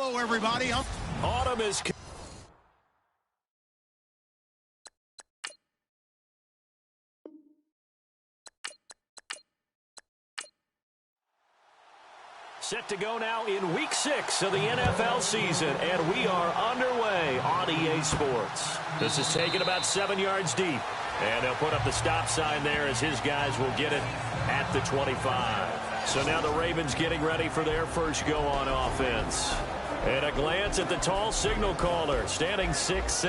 Hello, everybody. Autumn is... Set to go now in Week 6 of the NFL season, and we are underway on EA Sports. This is taken about 7 yards deep, and they'll put up the stop sign there as his guys will get it at the 25. So now the Ravens getting ready for their first go on offense. And a glance at the tall signal caller, standing 6'6".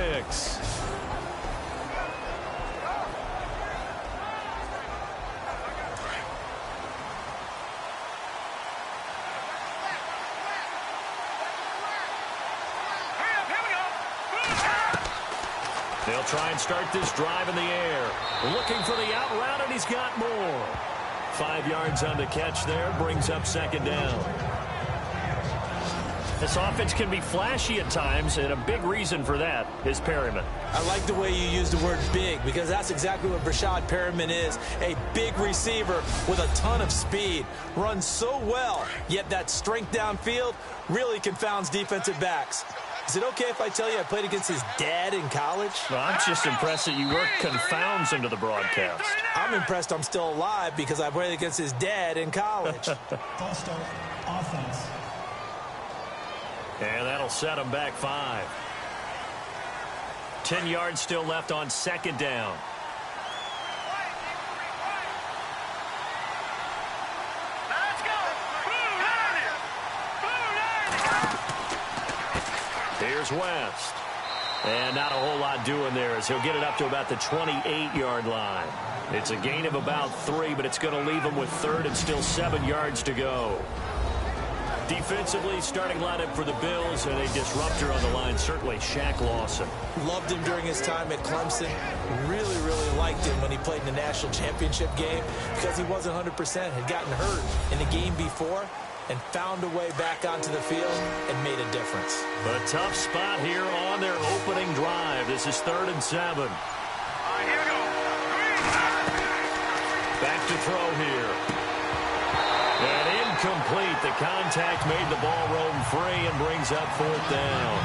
They'll try and start this drive in the air. Looking for the out route, and he's got more. 5 yards on the catch there, brings up second down. This offense can be flashy at times, and a big reason for that is Perriman. I like the way you use the word big, because that's exactly what Breshad Perriman is. A big receiver with a ton of speed. Runs so well, yet that strength downfield really confounds defensive backs. Is it okay if I tell you I played against his dad in college? Well, I'm just impressed that you work confounds into the broadcast. I'm impressed I'm still alive because I played against his dad in college. False start, offense. And that'll set him back 5. 10 yards still left on second down. Here's West. And not a whole lot doing there as he'll get it up to about the 28-yard line. It's a gain of about 3, but it's going to leave him with third and still 7 yards to go. Defensively, starting lineup for the Bills, and a disruptor on the line, certainly Shaq Lawson. Loved him during his time at Clemson. Really, really liked him when he played in the national championship game because he wasn't 100%, had gotten hurt in the game before, and found a way back onto the field and made a difference. A tough spot here on their opening drive. This is 3rd and 7. Here we go. Back to throw here. And incomplete. The contact made the ball roam free and brings up 4th down.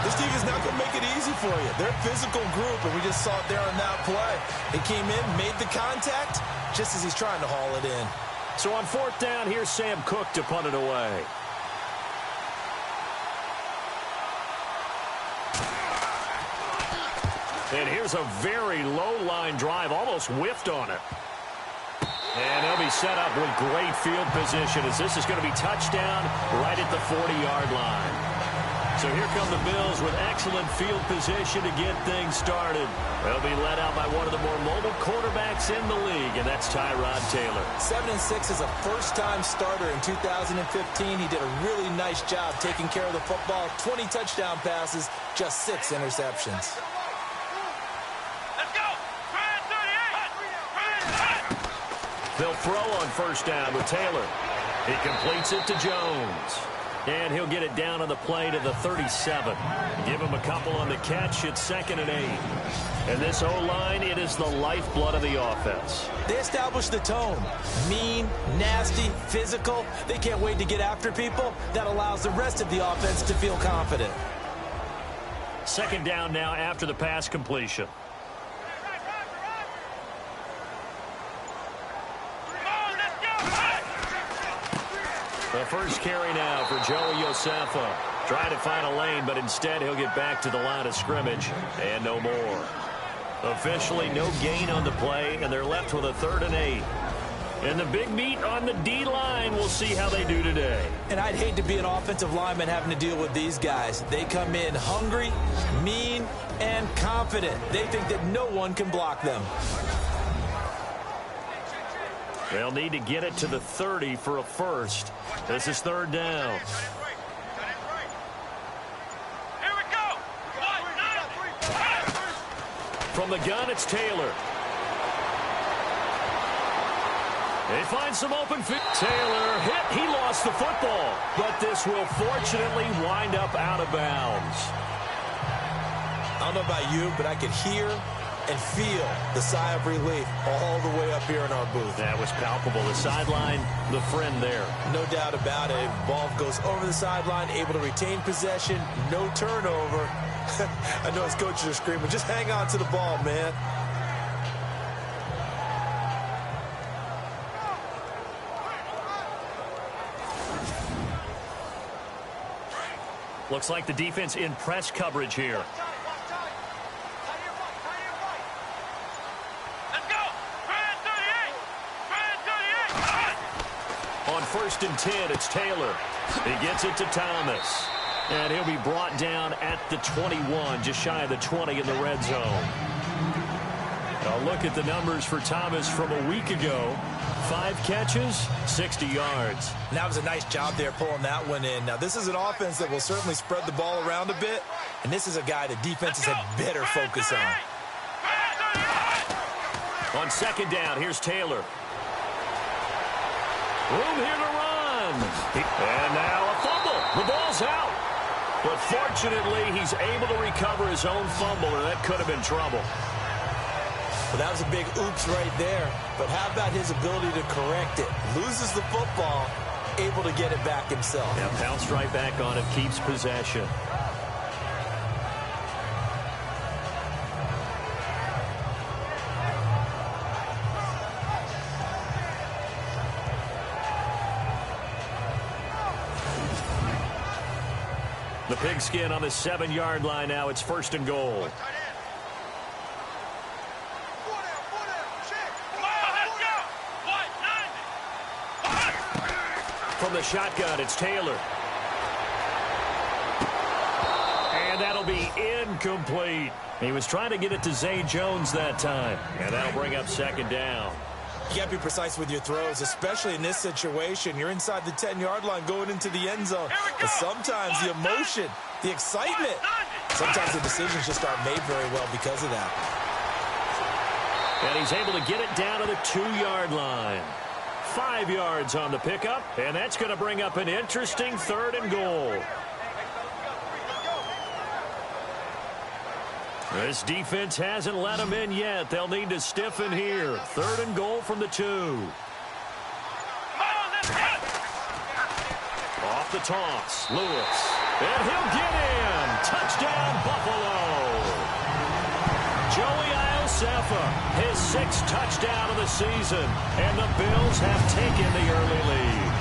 This team is not going to make it easy for you. They're a physical group, and we just saw it there on that play. He came in, made the contact, just as he's trying to haul it in. So on 4th down, here's Sam Cook to punt it away. And here's a very low-line drive, almost whiffed on it. And he'll be set up with great field position as this is going to be touchdown right at the 40-yard line. So here come the Bills with excellent field position to get things started. They'll be led out by one of the more mobile quarterbacks in the league, and that's Tyrod Taylor. 7-6 is a first-time starter in 2015. He did a really nice job taking care of the football. 20 touchdown passes, just 6 interceptions. Let's go. They'll throw on 1st down with Taylor. He completes it to Jones. And he'll get it down on the play to the 37. Give him a couple on the catch. It's 2nd and 8. And this O-line, it is the lifeblood of the offense. They establish the tone. Mean, nasty, physical. They can't wait to get after people. That allows the rest of the offense to feel confident. 2nd down now after the pass completion. The first carry now for Joey Josefa. Trying to find a lane, but instead he'll get back to the line of scrimmage. And no more. Officially no gain on the play, and they're left with a 3rd and 8. And the big meat on the D-line, we'll see how they do today. And I'd hate to be an offensive lineman having to deal with these guys. They come in hungry, mean, and confident. They think that no one can block them. They'll need to get it to the 30 for a first. This is 3rd down. Here we go. From the gun, it's Taylor. They find some open field. Taylor hit. He lost the football. But this will fortunately wind up out of bounds. I don't know about you, but I could hear and feel the sigh of relief all the way up here in our booth. That was palpable. The sideline, the friend there. No doubt about it. Ball goes over the sideline, able to retain possession, no turnover. I know his coaches are screaming, just hang on to the ball, man. Looks like the defense in press coverage here. Let's go. Brand 38. On 1st and 10, it's Taylor. He gets it to Thomas. And he'll be brought down at the 21, just shy of the 20 in the red zone. A look at the numbers for Thomas from a week ago. 5 catches, 60 yards. And that was a nice job there pulling that one in. Now, this is an offense that will certainly spread the ball around a bit. And this is a guy the defenses had better focus on. On 2nd down, here's Taylor. Room here to run. And now a fumble. The ball's out. But fortunately, he's able to recover his own fumble, or that could have been trouble. Well, that was a big oops right there. But how about his ability to correct it? Loses the football, able to get it back himself. Yeah, bounced right back on it, keeps possession. The pigskin on the 7-yard line now. It's 1st and goal. From the shotgun, it's Taylor. And that'll be incomplete. He was trying to get it to Zay Jones that time. And that'll bring up 2nd down. You got to be precise with your throws, especially in this situation. You're inside the 10-yard line going into the end zone. But sometimes the emotion, the excitement, sometimes the decisions just aren't made very well because of that. And he's able to get it down to the 2-yard line. 5 yards on the pickup, and that's going to bring up an interesting 3rd and goal. This defense hasn't let them in yet. They'll need to stiffen here. 3rd and goal from the 2. Off the toss, Lewis. And he'll get in. Touchdown, Buffalo. Joey Iosefa, his 6th touchdown of the season. And the Bills have taken the early lead.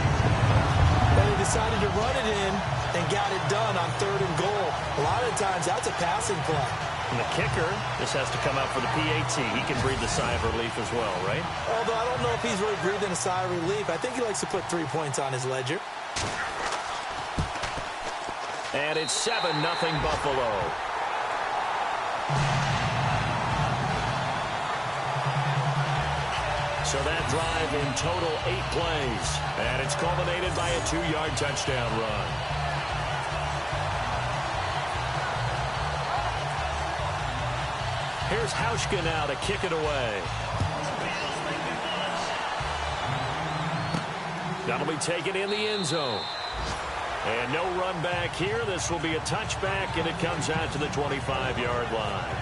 But they decided to run it in and got it done on 3rd and goal. A lot of times, that's a passing play. And the kicker just has to come out for the PAT. He can breathe the sigh of relief as well, right? Although I don't know if he's really breathing a sigh of relief. I think he likes to put 3 points on his ledger. And it's 7-0 Buffalo. So that drive in total 8 plays. And it's culminated by a 2-yard touchdown run. Here's Hauschka now to kick it away. That'll be taken in the end zone. And no run back here. This will be a touchback, and it comes out to the 25-yard line.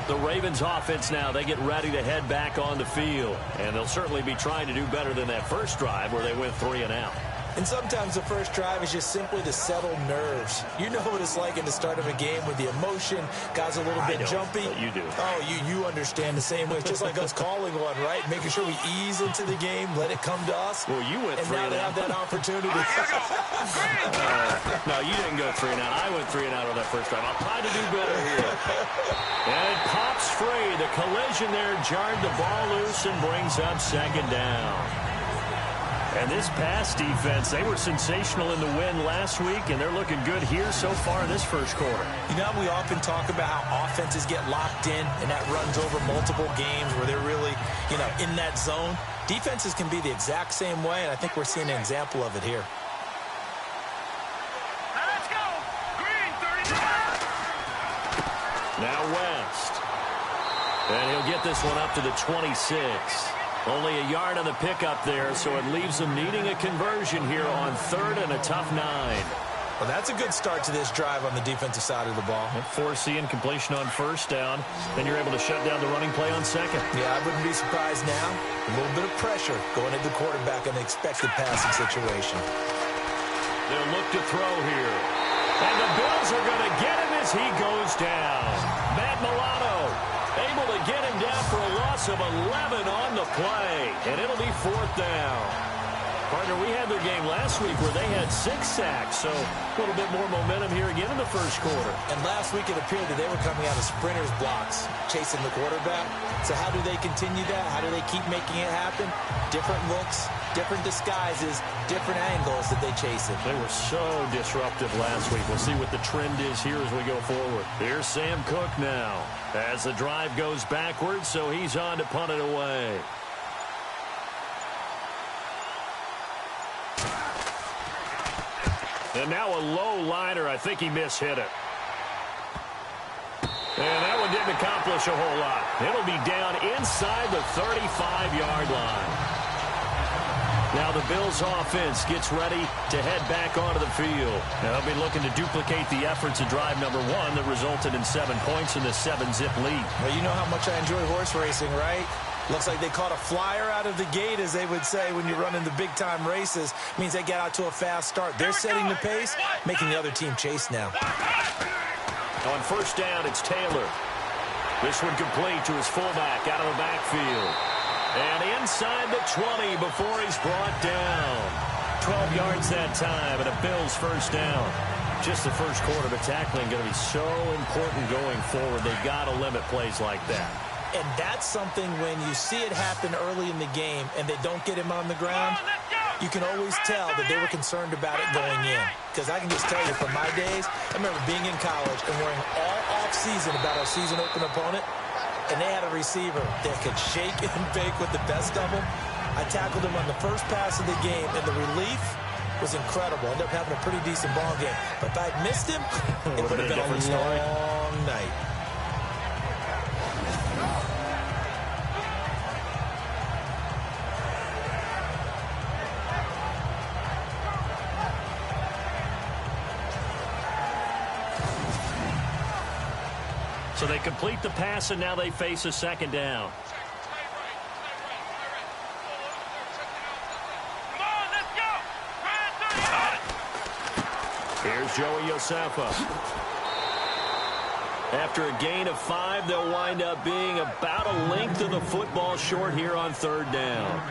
The Ravens offense now, they get ready to head back on the field. And they'll certainly be trying to do better than that first drive where they went 3 and out. And sometimes the first drive is just simply to settle nerves. You know what it's like at the start of a game with the emotion. Guys a little bit jumpy. But you do. Oh, you understand the same way. It's just like us calling one, right? Making sure we ease into the game, let it come to us. Well, you went 3 and and now they out. have that opportunity. No, you didn't go 3 and out. I went 3 and out on that first drive. I'll try to do better here. And it pops free. The collision there jarred the ball loose and brings up 2nd down. And this pass defense, they were sensational in the win last week, and they're looking good here so far in this first quarter. You know, we often talk about how offenses get locked in, and that runs over multiple games where they're really, in that zone. Defenses can be the exact same way, and I think we're seeing an example of it here. Let's go. Green 39. Now West. And he'll get this one up to the 26. Only a yard on the pickup there, so it leaves them needing a conversion here on 3rd and a tough 9. Well, that's a good start to this drive on the defensive side of the ball. Force incompletion on first down. Then you're able to shut down the running play on second. Yeah, I wouldn't be surprised now. A little bit of pressure going into the quarterback in an expected passing situation. They'll look to throw here. And the Bills are going to get him as he goes down. Matt Milano able to get him down for a loss of 11 on the play. And it'll be fourth down. Partner, we had their game last week where they had 6 sacks, so a little bit more momentum here again in the first quarter. And last week it appeared that they were coming out of sprinters blocks, chasing the quarterback. So how do they continue that? How do they keep making it happen? Different looks, different disguises, different angles that they chase it. They were so disruptive last week. We'll see what the trend is here as we go forward. Here's Sam Cook now as the drive goes backwards, so he's on to punt it away. And now a low liner. I think he mishit it. And that one didn't accomplish a whole lot. It'll be down inside the 35-yard line. Now the Bills offense gets ready to head back onto the field. Now they'll be looking to duplicate the efforts of drive number 1 that resulted in 7 points in the 7-zip lead. Well, you know how much I enjoy horse racing, right? Looks like they caught a flyer out of the gate, as they would say when you're running the big-time races. Means they get out to a fast start. They're setting the pace, making the other team chase now. On first down, it's Taylor. This one complete to his fullback out of the backfield. And inside the 20 before he's brought down. 12 yards that time, and a Bills first down. Just the first quarter, but tackling going to be so important going forward. They've got to limit plays like that. And that's something when you see it happen early in the game and they don't get him on the ground, you can always tell that they were concerned about it going in. Because I can just tell you from my days, I remember being in college and worrying all off-season about our season-open opponent, and they had a receiver that could shake and bake with the best of them. I tackled him on the first pass of the game, and the relief was incredible. Ended up having a pretty decent ball game. But if I'd missed him, it would have been a long night. So they complete the pass, and now they face a second down. Here's Joey Josefa. After a gain of 5, they'll wind up being about a length of the football short here on third down.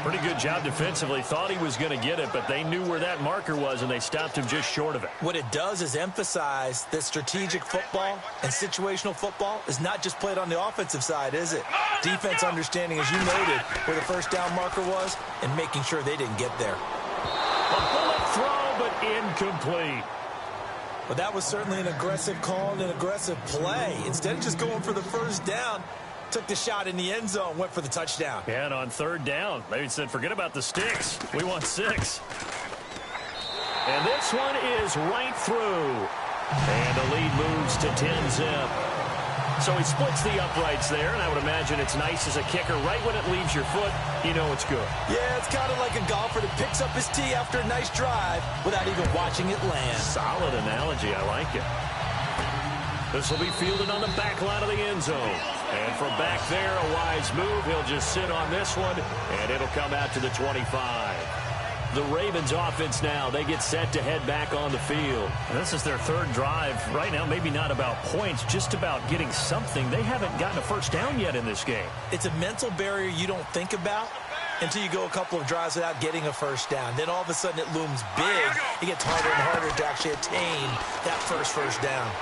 Pretty good job defensively. Thought he was going to get it, but they knew where that marker was, and they stopped him just short of it. What it does is emphasize that strategic football and situational football is not just played on the offensive side, is it? Defense understanding, as you noted, where the first down marker was and making sure they didn't get there. A bullet throw, but incomplete. Well, that was certainly an aggressive call and an aggressive play. Instead of just going for the first down, took the shot in the end zone, went for the touchdown. Yeah, and on third down, they said, forget about the sticks. We want 6. And this one is right through. And the lead moves to 10-zip. So he splits the uprights there, and I would imagine it's nice as a kicker. Right when it leaves your foot, you know it's good. Yeah, it's kind of like a golfer that picks up his tee after a nice drive without even watching it land. Solid analogy. I like it. This will be fielded on the back line of the end zone. And from back there, a wise move. He'll just sit on this one, and it'll come out to the 25. The Ravens offense now, they get set to head back on the field. And this is their third drive. Right now, maybe not about points, just about getting something. They haven't gotten a first down yet in this game. It's a mental barrier you don't think about until you go a couple of drives without getting a first down. Then all of a sudden it looms big. It gets harder and harder to actually attain that first down.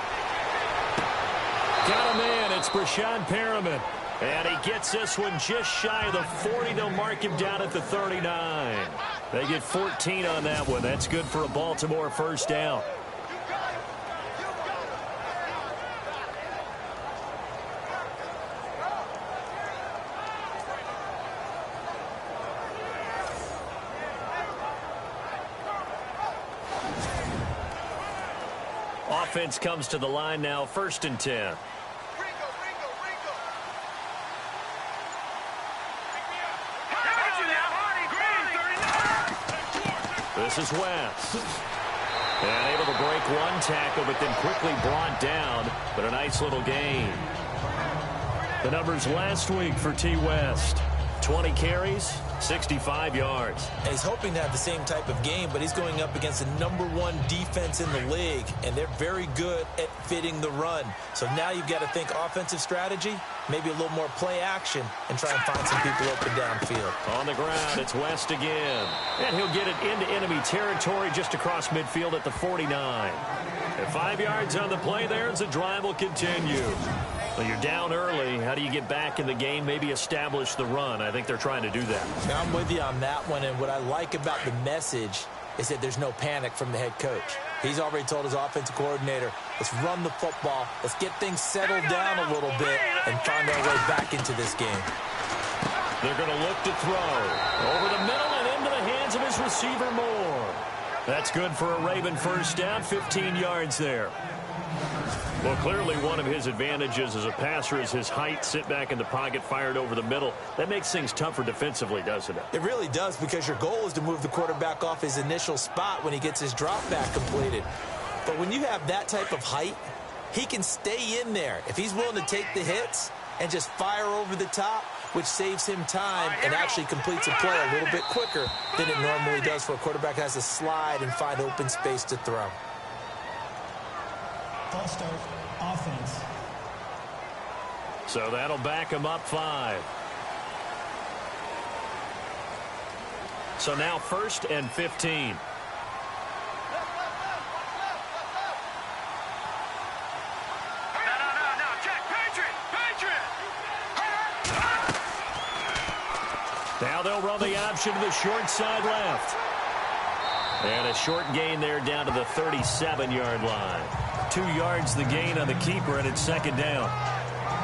Got a man. It's Breshad Perriman. And he gets this one just shy of the 40. They'll mark him down at the 39. They get 14 on that one. That's good for a Baltimore first down. Offense comes to the line now, 1st and 10. This is West. And able to break one tackle, but then quickly brought down. But a nice little gain. The numbers last week for T. West. 20 carries, 65 yards. And he's hoping to have the same type of game, but he's going up against the #1 defense in the league, and they're very good at fitting the run. So now you've got to think offensive strategy, maybe a little more play action, and try and find some people open downfield. On the ground, it's West again. And he'll get it into enemy territory just across midfield at the 49. And 5 yards on the play there as the drive will continue. Well, you're down early. How do you get back in the game, maybe establish the run? I think they're trying to do that. Now, I'm with you on that one, and what I like about the message is that there's no panic from the head coach. He's already told his offensive coordinator, let's run the football, let's get things settled down a little bit, and find our way back into this game. They're going to look to throw. Over the middle and into the hands of his receiver, Moore. That's good for a Raven first down, 15 yards there. Well, clearly one of his advantages as a passer is his height. Sit back in the pocket, fired over the middle. That makes things tougher defensively, doesn't it? It really does, because your goal is to move the quarterback off his initial spot when he gets his drop back completed. But when you have that type of height, he can stay in there. If he's willing to take the hits and just fire over the top, which saves him time and actually completes a play a little bit quicker than it normally does for a quarterback that has to slide and find open space to throw. False start, offense. So that'll back him up 5. So now 1st and 15. No, check, Patriot! Now they'll run the option to the short side left. And a short gain there down to the 37-yard line. 2 yards the gain on the keeper, and it's 2nd down.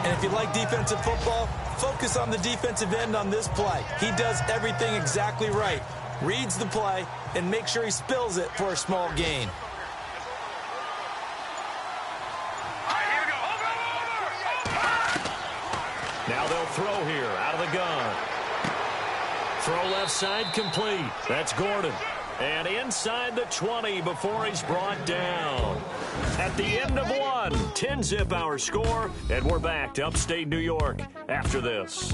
And if you like defensive football, focus on the defensive end on this play. He does everything exactly right. Reads the play and makes sure he spills it for a small gain. All right, here we go. Over! Now they'll throw here out of the gun. Throw left side complete. That's Gordon. And inside the 20 before he's brought down. At the end of 1, 10-zip our score, and we're back to upstate New York after this.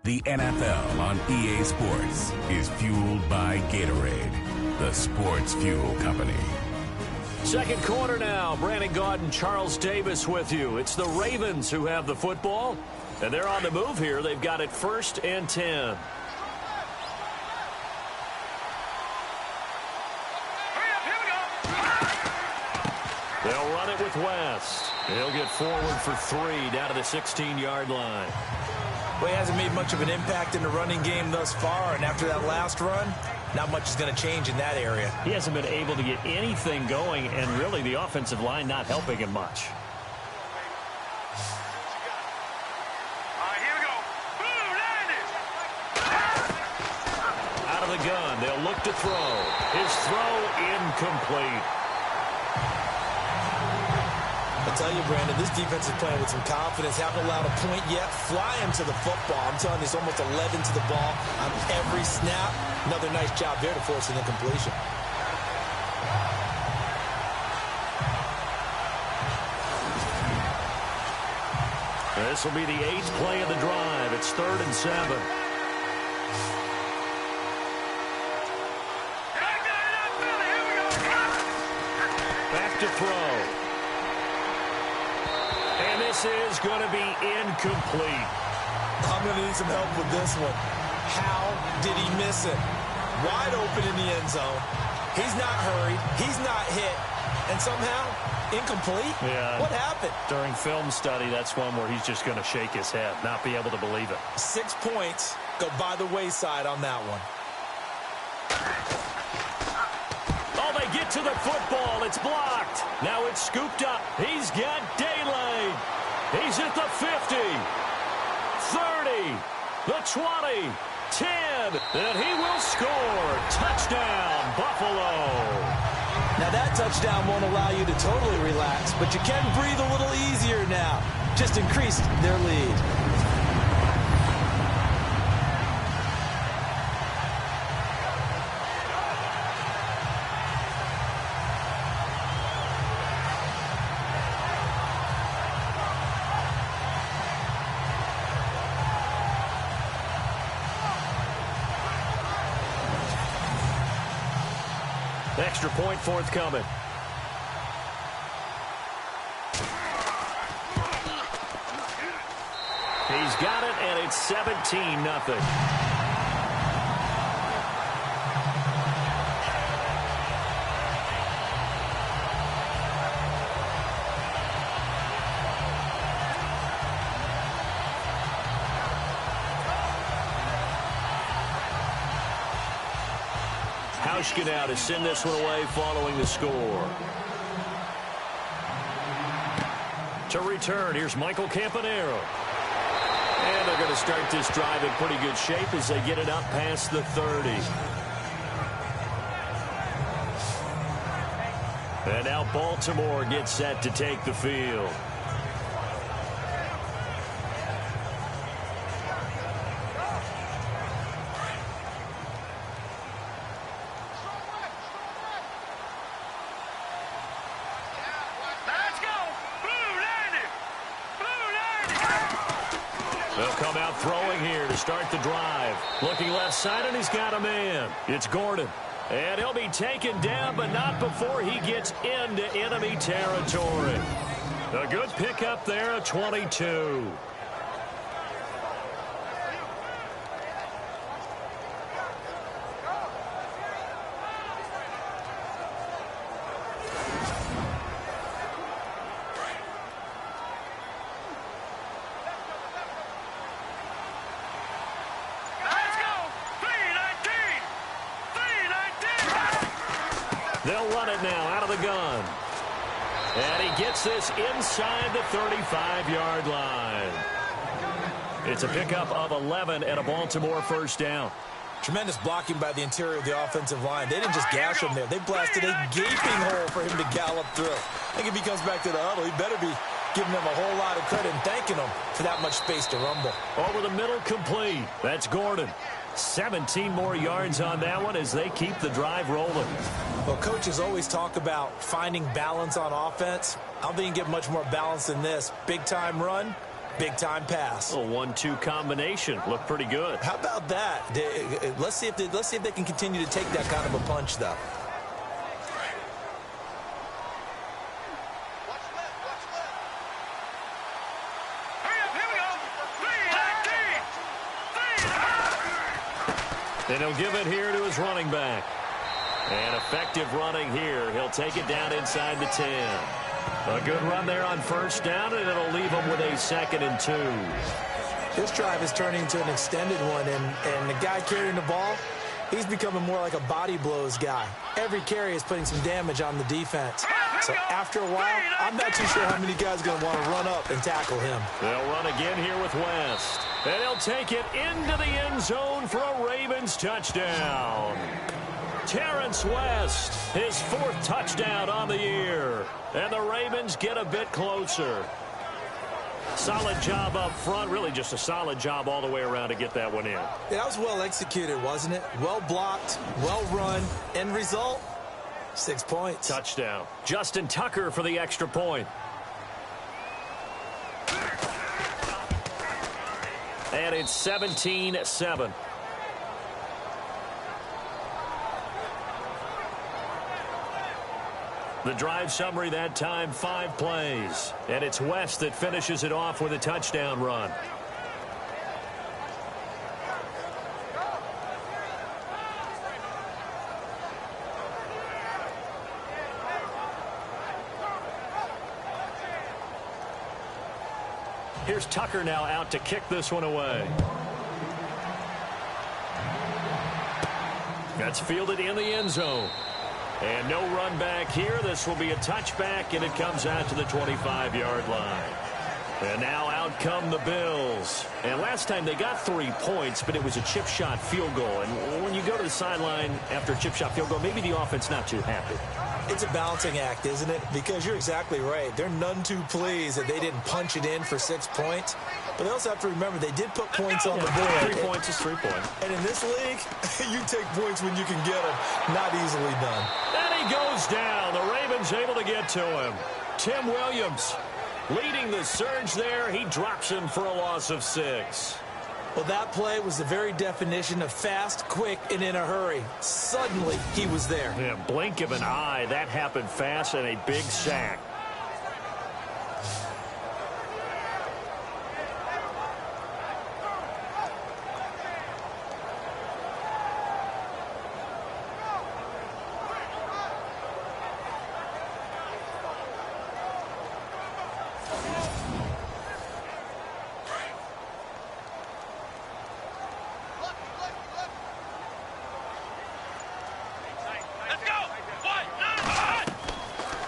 The NFL on EA Sports is fueled by Gatorade, the sports fuel company. Second quarter now. Brandon Gaudin, Charles Davis with you. It's the Ravens who have the football, and they're on the move here. They've got it 1st and 10. Hurry up, here we go. They'll run it with West. He'll get forward for 3 down to the 16-yard line. Well, he hasn't made much of an impact in the running game thus far, and after that last run, not much is going to change in that area. He hasn't been able to get anything going, and really the offensive line not helping him much. All right, here we go. Boom, landed. Out of the gun, they'll look to throw. His throw incomplete. I tell you, Brandon, this defense is playing with some confidence. Haven't allowed a point yet. Fly him to the football. I'm telling you, it's almost 11 to the ball on every snap. Another nice job there to force an incompletion. This will be the 8th play of the drive. It's 3rd and 7. Back to throw. And this is going to be incomplete. I'm going to need some help with this one. How did he miss it? Wide open in the end zone. He's not hurried. He's not hit. And somehow, incomplete? Yeah. What happened? During film study, that's one where he's just going to shake his head, not be able to believe it. 6 points go by the wayside on that one. Oh, they get to the football. It's blocked. Now it's scooped up. He's got daylight. He's at the 50, 30, the 20, 10, and he will score. Touchdown, Buffalo. Now, that touchdown won't allow you to totally relax, but you can breathe a little easier now. just increased their lead. Extra point forthcoming. He's got it, and it's 17-0. Hauschka now to send this one away following the score. To return, here's Michael Campanaro. And they're going to start this drive in pretty good shape as they get it up past the 30. And now Baltimore gets set to take the field. They'll come out throwing here to start the drive. Looking left side, and he's got a man. It's Gordon. And he'll be taken down, but not before he gets into enemy territory. A good pickup there, a 22. They'll run it now out of the gun. And he gets this inside the 35-yard line. It's a pickup of 11 and a Baltimore first down. Tremendous blocking by the interior of the offensive line. They didn't just gash him there. They blasted a gaping hole for him to gallop through. I think if he comes back to the huddle, he better be giving them a whole lot of credit and thanking them for that much space to rumble. Over the middle, complete. That's Gordon. 17 more yards on that one as they keep the drive rolling. Well, coaches always talk about finding balance on offense. I don't think you can get much more balance than this. Big-time run, big-time pass. A 1-2 combination. Looked pretty good. How about that? Let's see if they can continue to take that kind of a punch, though. And he'll give it here to his running back. And effective running here. He'll take it down inside the 10. A good run there on first down, and it'll leave him with a 2nd and 2. This drive is turning into an extended one, and the guy carrying the ball, he's becoming more like a body blows guy. Every carry is putting some damage on the defense. So after a while, I'm not too sure how many guys are going to want to run up and tackle him. They'll run again here with West. And he'll take it into the end zone for a Ravens touchdown. Terrence West, his 4th touchdown on the year. And the Ravens get a bit closer. Solid job up front. Really just a solid job all the way around to get that one in. Yeah, that was well executed, wasn't it? Well blocked, well run. End result, 6 points. Touchdown. Justin Tucker for the extra point. And it's 17-7. The drive summary that time, 5 plays. And it's West that finishes it off with a touchdown run. Here's Tucker now out to kick this one away. That's fielded in the end zone. And no run back here. This will be a touchback, and it comes out to the 25-yard line. And now out come the Bills. And last time they got 3 points, but it was a chip shot field goal. And when you go to the sideline after a chip shot field goal, maybe the offense not too happy. It's a balancing act, isn't it? Because you're exactly right. They're none too pleased that they didn't punch it in for 6 points. But they also have to remember they did put points on the board. 3 points is 3 points. And in this league, you take points when you can get them. Not easily done. And he goes down. The Ravens able to get to him. Tim Williams leading the surge there. He drops him for a loss of 6. Well, that play was the very definition of fast, quick, and in a hurry. Suddenly, he was there. Yeah, blink of an eye. That happened fast and a big sack.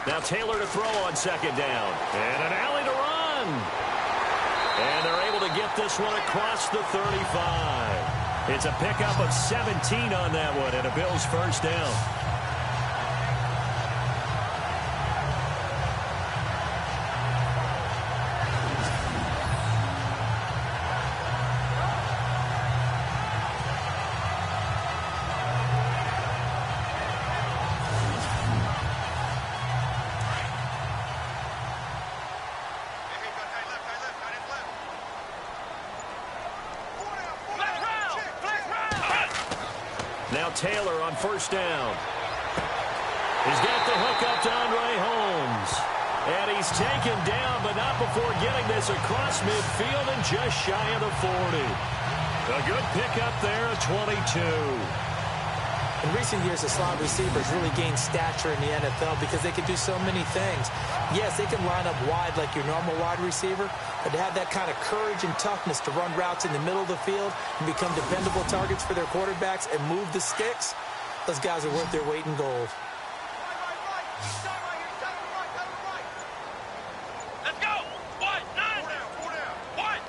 Now Taylor to throw on 2nd down. And an alley to run. And they're able to get this one across the 35. It's a pickup of 17 on that one and a Bills first down. Now Taylor on 1st down. He's got the hook up to Andre Holmes. And he's taken down, but not before getting this across midfield and just shy of the 40. A good pickup there at 22. In recent years, the slot receivers really gained stature in the NFL because they can do so many things. Yes, they can line up wide like your normal wide receiver, but to have that kind of courage and toughness to run routes in the middle of the field and become dependable targets for their quarterbacks and move the sticks, those guys are worth their weight in gold. Let's go! What? Nine! What?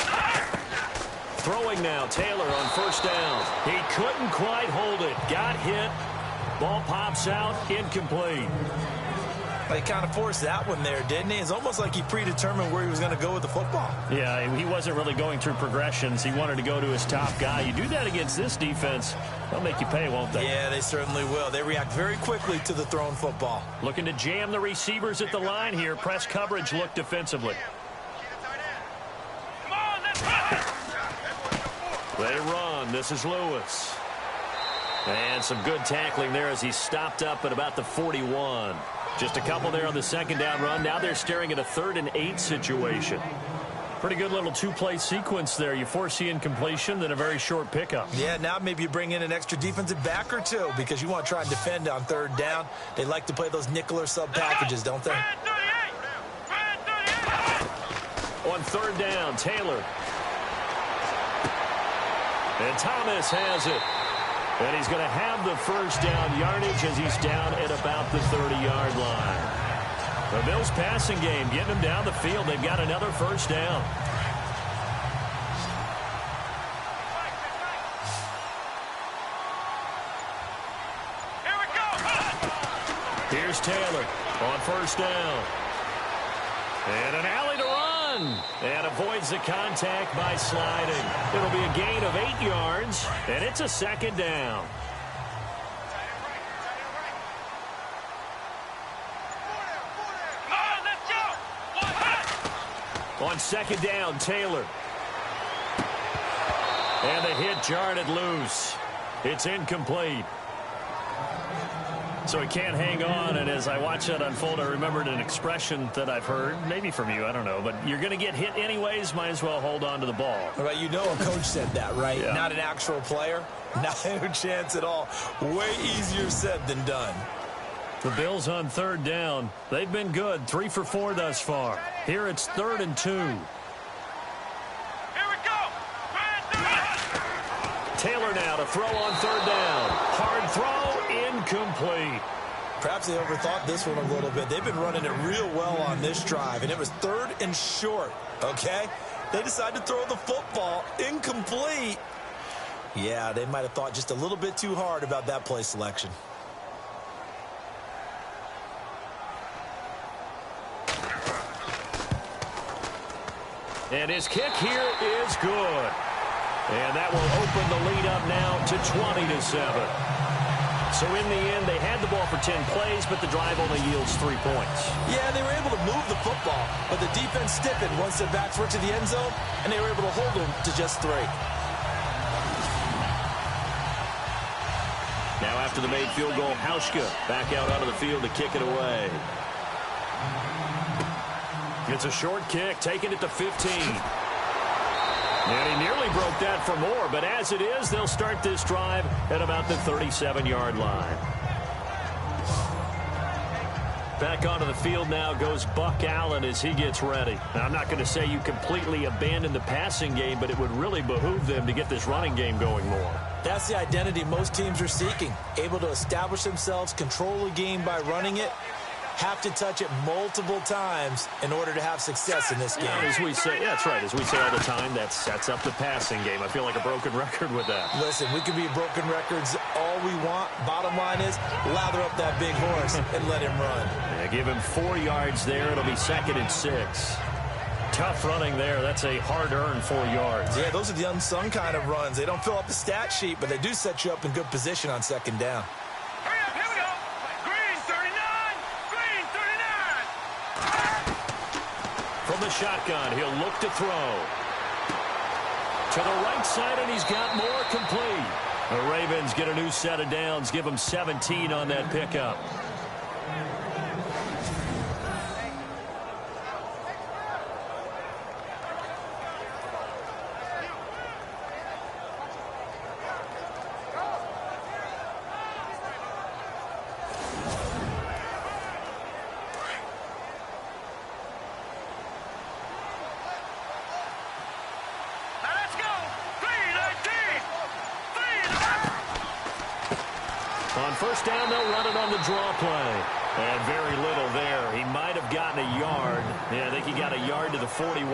Throwing now, Taylor on 1st down. He couldn't quite hold it. Got hit. Ball pops out, incomplete. He kind of forced that one there, didn't he? It's almost like he predetermined where he was going to go with the football. Yeah, he wasn't really going through progressions. He wanted to go to his top guy. You do that against this defense, they'll make you pay, won't they? Yeah, they certainly will. They react very quickly to the thrown football. Looking to jam the receivers at the line here. Press coverage look defensively. Come on, let's run! They run. This is Lewis. And some good tackling there as he stopped up at about the 41. Just a couple there on the 2nd down run. Now they're staring at a 3rd and 8 situation. Pretty good little 2-play sequence there. You force the incompletion, then a very short pickup. Yeah, now maybe you bring in an extra defensive back or two because you want to try and defend on 3rd down. They like to play those nickel or sub packages, don't they? On 3rd down, Taylor. And Thomas has it. And he's going to have the 1st down yardage as he's down at about the 30-yard line. The Bills passing game, getting them down the field. They've got another 1st down. Here we go! Here's Taylor on 1st down. And an alley to run. And avoids the contact by sliding. It'll be a gain of 8 yards, and it's a 2nd down. On 2nd down, Taylor. And the hit jarred it loose. It's incomplete. So he can't hang on, and as I watch that unfold, I remembered an expression that I've heard, maybe from you, I don't know, but you're going to get hit anyways, might as well hold on to the ball. Right, you know a coach said that, right? Yeah. Not an actual player. Not a chance at all. Way easier said than done. The Bills on 3rd down. They've been good, 3 for 4 thus far. Here it's 3rd and 2. Here we go! Taylor now to throw on 3rd down. Hard throw, incomplete. Perhaps they overthought this one a little bit. They've been running it real well on this drive, and it was 3rd and short, okay? They decided to throw the football incomplete. Yeah, they might have thought just a little bit too hard about that play selection. And his kick here is good. And that will open the lead up now to 20-7. So in the end, they had the ball for 10 plays, but the drive only yields 3 points. Yeah, they were able to move the football, but the defense stiffened once their backs were to the end zone, and they were able to hold them to just 3. Now after the made field goal, Hauschka back out onto the field to kick it away. It's a short kick, taking it to 15. And he nearly broke that for more, but as it is, they'll start this drive at about the 37-yard line. Back onto the field now goes Buck Allen as he gets ready. Now, I'm not going to say you completely abandon the passing game, but it would really behoove them to get this running game going more. That's the identity most teams are seeking. Able to establish themselves, control the game by running it, have to touch it multiple times in order to have success in this game. Yeah, as we say, yeah, that's right. As we say all the time, that sets up the passing game. I feel like a broken record with that. Listen, we can be broken records all we want. Bottom line is, lather up that big horse and let him run. Yeah, give him 4 yards there. It'll be 2nd and 6. Tough running there. That's a hard-earned 4 yards. Yeah, those are the unsung kind of runs. They don't fill up the stat sheet, but they do set you up in good position on 2nd down. From the shotgun, he'll look to throw. To the right side, and he's got more complete. The Ravens get a new set of downs, give them 17 on that pickup. On first down, they'll run it on the draw play. And very little there. He might have gotten a yard. Yeah, I think he got a yard to the 41.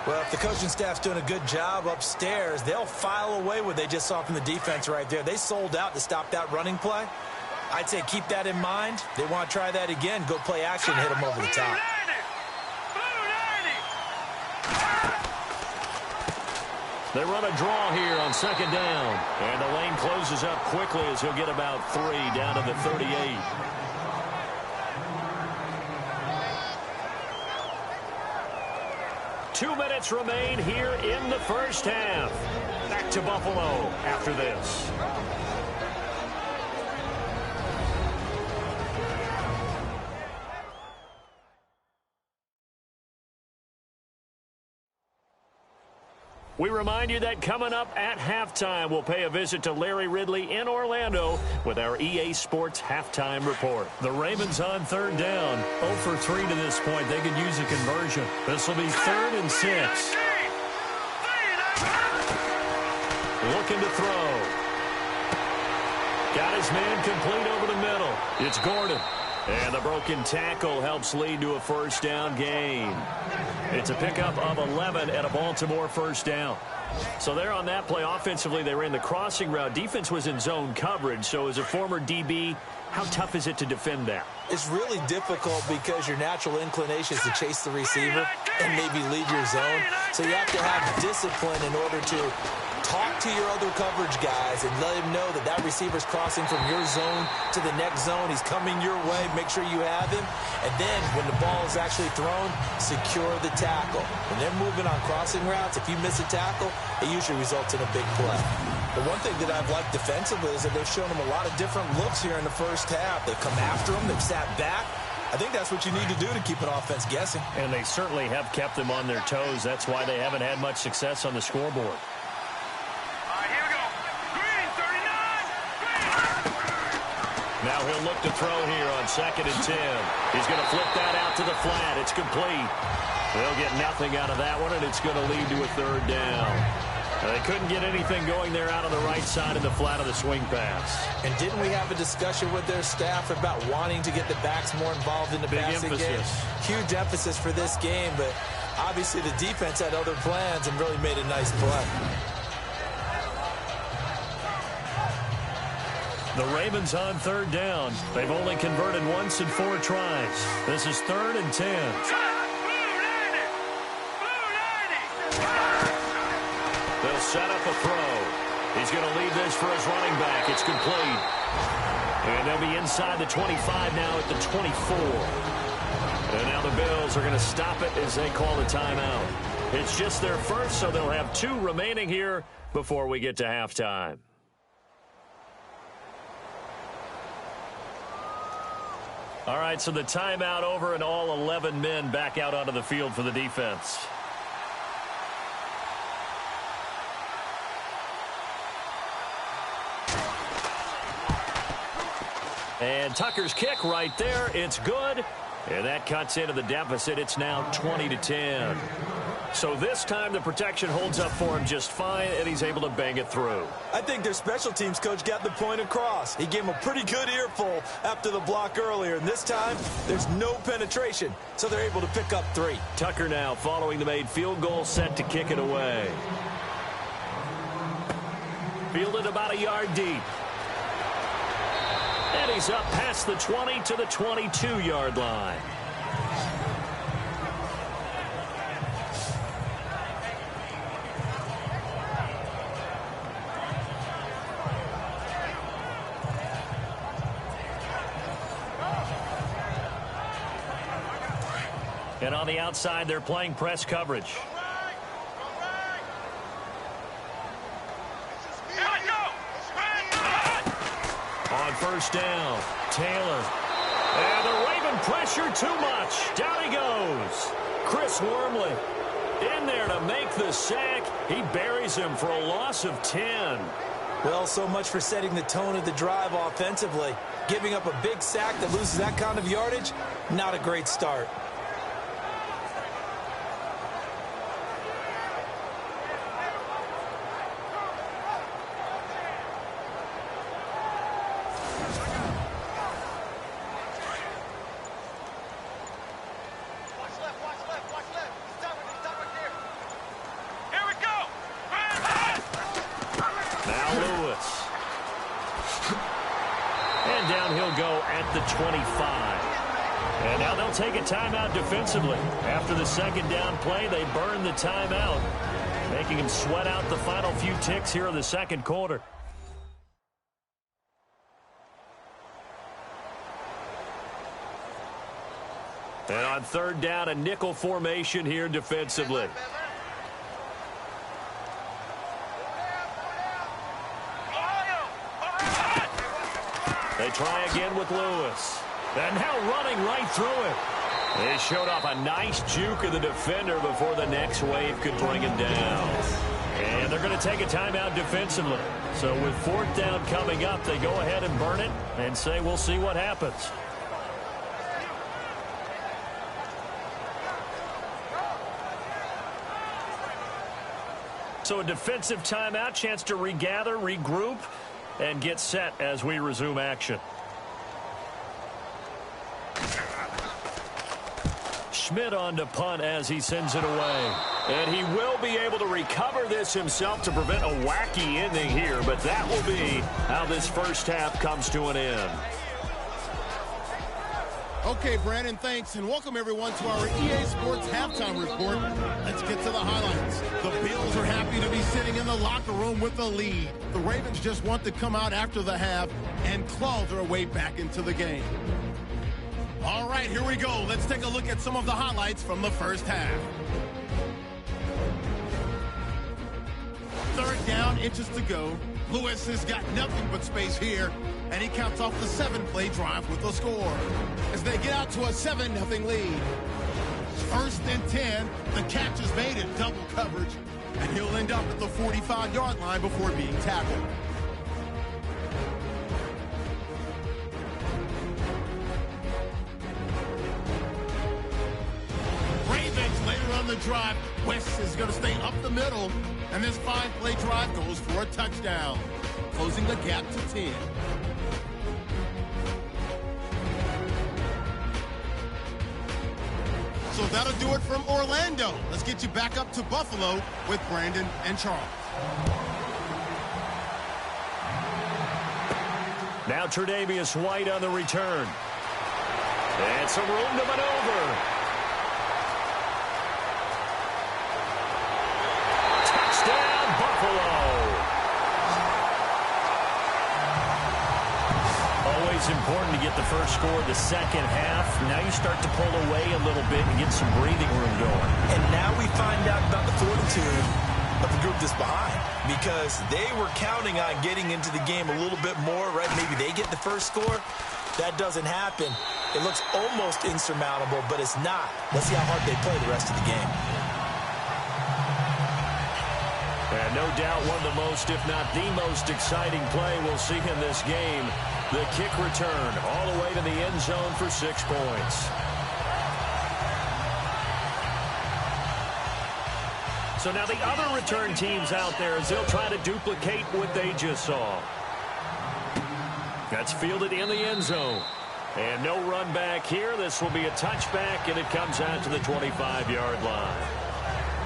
Well, if the coaching staff's doing a good job upstairs, they'll file away what they just saw from the defense right there. They sold out to stop that running play. I'd say keep that in mind. They want to try that again. Go play action, hit them over the top. They run a draw here on 2nd down. And the lane closes up quickly as he'll get about 3 down to the 38. Two minutes remain here in the first half. Back to Buffalo after this. We remind you that coming up at halftime, we'll pay a visit to Larry Ridley in Orlando with our EA Sports Halftime Report. The Ravens on 3rd down. 0 for 3 to this point. They could use a conversion. This will be 3rd and 6. Looking to throw. Got his man complete over the middle. It's Gordon. And the broken tackle helps lead to a first down gain. It's a pickup of 11 at a Baltimore first down. So there on that play, offensively, they ran the crossing route. Defense was in zone coverage. So as a former DB, how tough is it to defend that? It's really difficult because your natural inclination is to chase the receiver and maybe leave your zone. So you have to have discipline in order to talk to your other coverage guys and let him know that that receiver's crossing from your zone to the next zone. He's coming your way. Make sure you have him. And then when the ball is actually thrown, secure the tackle. When they're moving on crossing routes, if you miss a tackle, it usually results in a big play. The one thing that I've liked defensively is that they've shown them a lot of different looks here in the first half. They've come after them. They've sat back. I think that's what you need to do to keep an offense guessing. And they certainly have kept them on their toes. That's why they haven't had much success on the scoreboard. Now he'll look to throw here on 2nd and 10. He's going to flip that out to the flat. It's complete. They'll get nothing out of that one, and it's going to lead to a 3rd down. Now, they couldn't get anything going there out on the right side of the flat of the swing pass. And didn't we have a discussion with their staff about wanting to get the backs more involved in the passing game? Huge emphasis for this game, but obviously the defense had other plans and really made a nice play. The Ravens on 3rd down. They've only converted once in 4 tries. This is 3rd and 10. set up a throw. He's going to leave this for his running back. It's complete. And they'll be inside the 25 now at the 24. And now the Bills are going to stop it as they call the timeout. It's just their first, so they'll have 2 remaining here before we get to halftime. All right, so the timeout over and all 11 men back out onto the field for the defense. And Tucker's kick right there. It's good. And that cuts into the deficit. It's now 20-10. So this time the protection holds up for him just fine, and he's able to bang it through. I think their special teams coach got the point across. He gave him a pretty good earful after the block earlier, and this time there's no penetration, so they're able to pick up 3. Tucker now following the made field goal, set to kick it away. Fielded about a yard deep. And he's up past the 20 to the 22-yard line. And on the outside, they're playing press coverage. On first down, Taylor. And the Raven pressure too much. Down he goes. Chris Wormley in there to make the sack. He buries him for a loss of 10. Well, so much for setting the tone of the drive offensively. Giving up a big sack that loses that kind of yardage, not a great start. At the 25. And now they'll take a timeout defensively. After the second down play, they burn the timeout, making him sweat out the final few ticks here in the second quarter. And on third down, a nickel formation here defensively. They try again with Lewis. And now running right through it. They showed off a nice juke of the defender before the next wave could bring him down. And they're going to take a timeout defensively. So with fourth down coming up, they go ahead and burn it and say we'll see what happens. So a defensive timeout, chance to regather, regroup, and get set as we resume action. Schmidt on to punt as he sends it away. And he will be able to recover this himself to prevent a wacky ending here, but that will be how this first half comes to an end. Okay, Brandon, thanks, and welcome everyone to our EA Sports Halftime Report. Let's get to the highlights. The Bills are happy to be sitting in the locker room with the lead. The Ravens just want to come out after the half and claw their way back into the game. All right, here we go. Let's take a look at some of the highlights from the first half. Third down, inches to go. Lewis has got nothing but space here, and he counts off the 7-play drive with a score as they get out to a 7-0 lead. First and 10, the catch is made in double coverage, and he'll end up at the 45-yard line before being tackled. Ravens later on the drive, West is going to stay up the middle, and this 5-play drive goes for a touchdown, closing the gap to 10. So that'll do it from Orlando. Let's get you back up to Buffalo with Brandon and Charles. Now Tre'Davious White on the return. And some room to maneuver. Touchdown, Buffalo. always important to get the first score of the second half. Now you start to pull away a little bit and get some breathing room going. And now we find out about the fortitude of the group that's behind, because they were counting on getting into the game a little bit more, right? Maybe they get the first score. That doesn't happen. It looks almost insurmountable, but it's not. Let's see how hard they play the rest of the game. And no doubt one of the most, if not the most exciting play we'll see in this game. The kick return all the way to the end zone for 6 points. So now the other return teams out there, as they'll try to duplicate what they just saw. That's fielded in the end zone. And no run back here. This will be a touchback, and it comes out to the 25-yard line.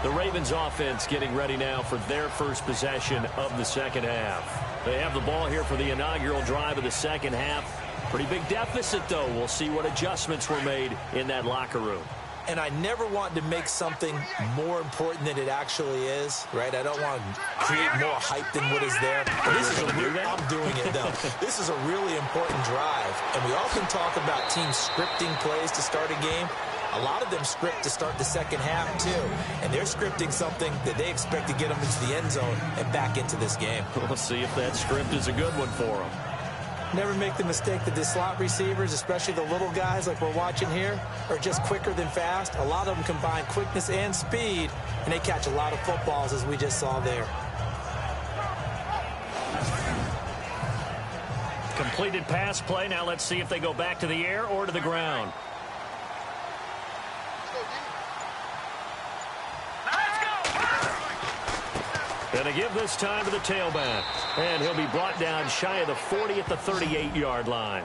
The Ravens offense getting ready now for their first possession of the second half. They have the ball here for the inaugural drive of the second half. Pretty big deficit, though. We'll see what adjustments were made in that locker room. And I never want to make something more important than it actually is, right? I don't want to create more hype than what is there. But this is I'm doing it, though. This is a really important drive. And we often talk about teams scripting plays to start a game. A lot of them script to start the second half, too. And they're scripting something that they expect to get them into the end zone and back into this game. We'll see if that script is a good one for them. Never make the mistake that the slot receivers, especially the little guys like we're watching here, are just quicker than fast. A lot of them combine quickness and speed, and they catch a lot of footballs, as we just saw there. Completed pass play. Now let's see if they go back to the air or to the ground. And to give this time to the tailback. And he'll be brought down shy of the 40 at the 38-yard line.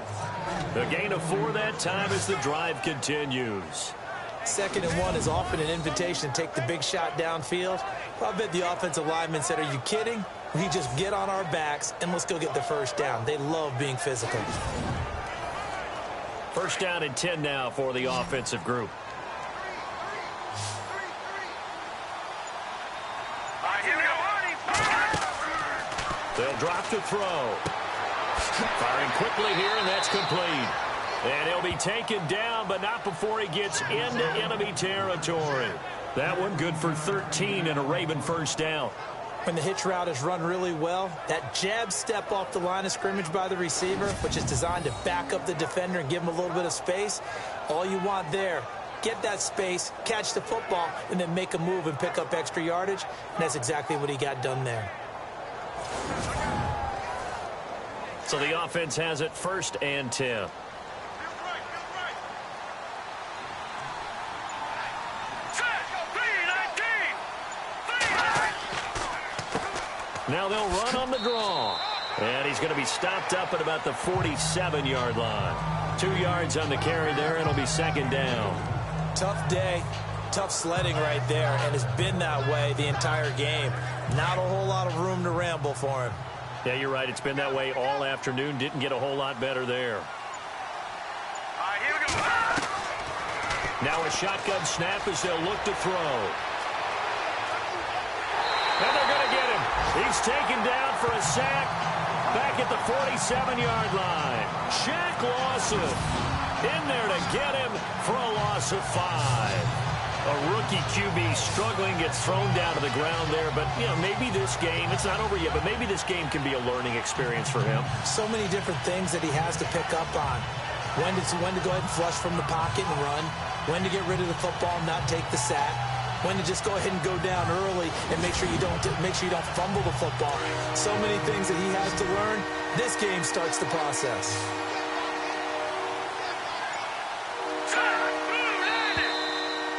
The gain of 4 that time as the drive continues. 2nd and 1 is often an invitation to take the big shot downfield. I bet the offensive lineman said, "Are you kidding? We just get on our backs and let's go get the first down." They love being physical. First down and 10 now for the offensive group. They'll drop to throw. Firing quickly here, and that's complete. And he'll be taken down, but not before he gets into enemy territory. That one good for 13 and a Raven first down. When the hitch route is run really well, that jab step off the line of scrimmage by the receiver, which is designed to back up the defender and give him a little bit of space, all you want there, get that space, catch the football, and then make a move and pick up extra yardage. And that's exactly what he got done there. So the offense has it 1st and 10. Now they'll run on the draw. And he's going to be stopped up at about the 47-yard line. 2 yards on the carry there, and it'll be 2nd down. Tough day, tough sledding right there, and it's been that way the entire game. Not a whole lot of room to ramble for him. Yeah, you're right. It's been that way all afternoon. Didn't get a whole lot better there. All right, here we go. Now a shotgun snap as they'll look to throw. And they're going to get him. He's taken down for a sack back at the 47-yard line. Shaq Lawson in there to get him for a loss of 5. A rookie QB struggling, gets thrown down to the ground there. But, you know, maybe this game, it's not over yet, but maybe this game can be a learning experience for him. So many different things that he has to pick up on. When to go ahead and flush from the pocket and run. When to get rid of the football and not take the sack. When to just go ahead and go down early and make sure you don't fumble the football. So many things that he has to learn. This game starts the process.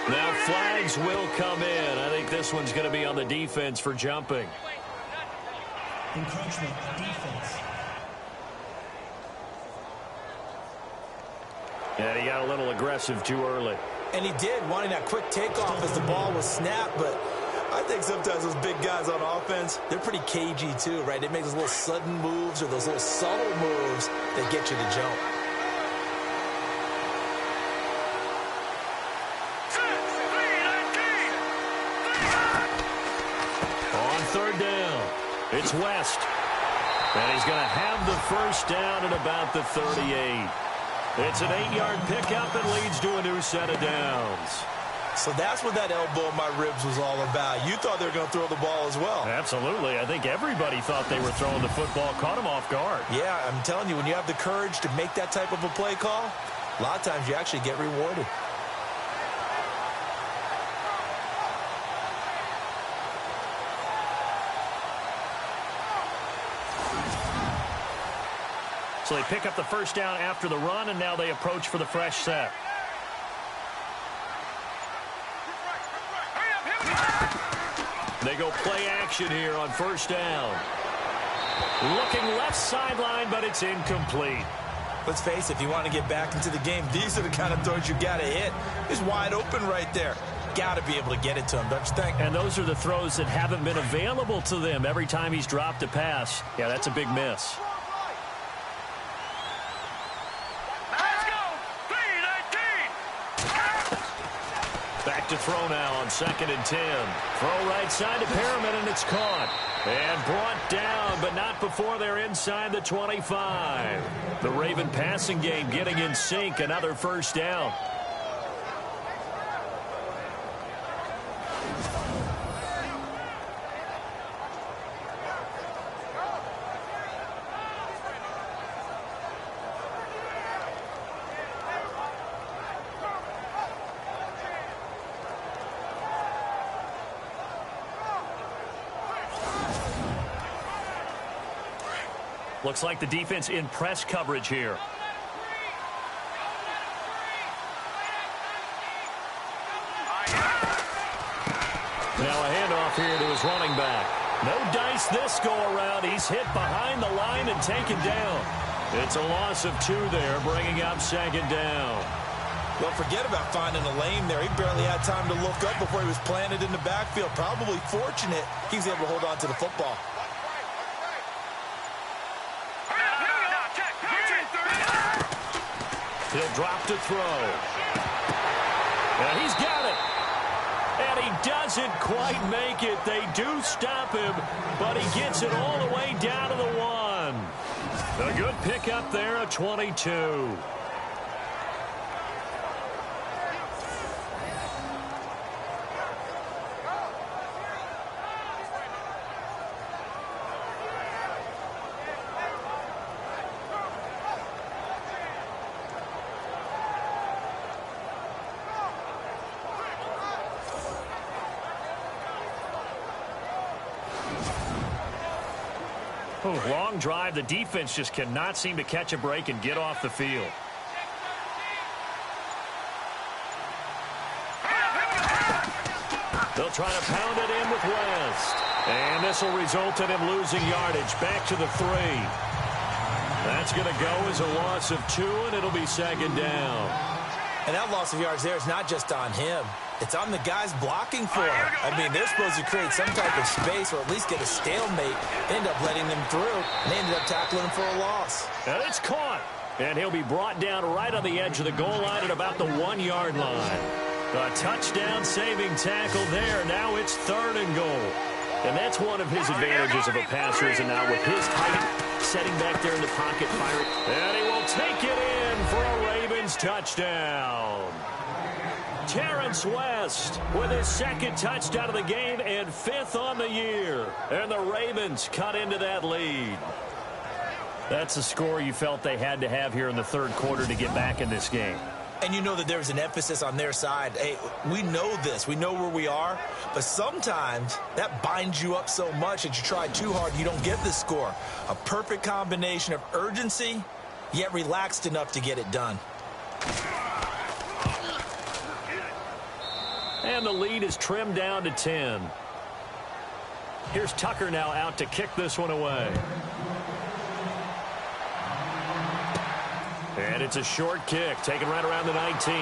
Now flags will come in. I think this one's going to be on the defense for jumping. Encroachment, defense. And he got a little aggressive too early. And he did, wanting that quick takeoff as the ball was snapped. But I think sometimes those big guys on offense, they're pretty cagey too, right? They make those little sudden moves or those little subtle moves that get you to jump. On 3rd down, it's West. And he's going to have the first down at about the 38. It's an 8-yard pickup and leads to a new set of downs. So that's what that elbow in my ribs was all about. You thought they were going to throw the ball as well. Absolutely. I think everybody thought they were throwing the football, caught him off guard. Yeah, I'm telling you, when you have the courage to make that type of a play call, a lot of times you actually get rewarded. So they pick up the first down after the run, and now they approach for the fresh set. They go play action here on first down. Looking left sideline, but it's incomplete. Let's face it, if you want to get back into the game, these are the kind of throws you got to hit. He's wide open right there. Got to be able to get it to him, don't you think? And those are the throws that haven't been available to them every time he's dropped a pass. Yeah, that's a big miss. Back to throw now on 2nd and 10. Throw right side to Perriman, and it's caught. And brought down, but not before they're inside the 25. The Raven passing game getting in sync. Another first down. Looks like the defense in press coverage here. Now a handoff here to his running back. No dice this go-around. He's hit behind the line and taken down. It's a loss of 2 there, bringing up 2nd down. Well, forget about finding a lane there. He barely had time to look up before he was planted in the backfield. Probably fortunate he was able to hold on to the football. He'll drop to throw. And he's got it. And he doesn't quite make it. They do stop him, but he gets it all the way down to the 1. A good pickup there at 22. Long drive. The defense just cannot seem to catch a break and get off the field. They'll try to pound it in with West. And this will result in him losing yardage. Back to the 3. That's going to go as a loss of 2, and it'll be 2nd down. And that loss of yards there is not just on him. It's on the guys blocking for him. I mean, they're supposed to create some type of space or at least get a stalemate. They end up letting them through, and they ended up tackling him for a loss. And it's caught. And he'll be brought down right on the edge of the goal line at about the 1-yard line. A touchdown saving tackle there. Now it's 3rd and goal. And that's one of his advantages of a passer, is now with his height, setting back there in the pocket, firing. And he will take it in for a Ravens touchdown. Terrence West with his 2nd touchdown of the game and 5th on the year. And the Ravens cut into that lead. That's a score you felt they had to have here in the 3rd quarter to get back in this game. And you know that there's an emphasis on their side. Hey, we know this. We know where we are. But sometimes that binds you up so much that you try too hard and you don't get the score. A perfect combination of urgency, yet relaxed enough to get it done. And the lead is trimmed down to 10. Here's Tucker now out to kick this one away. And it's a short kick, taken right around the 19.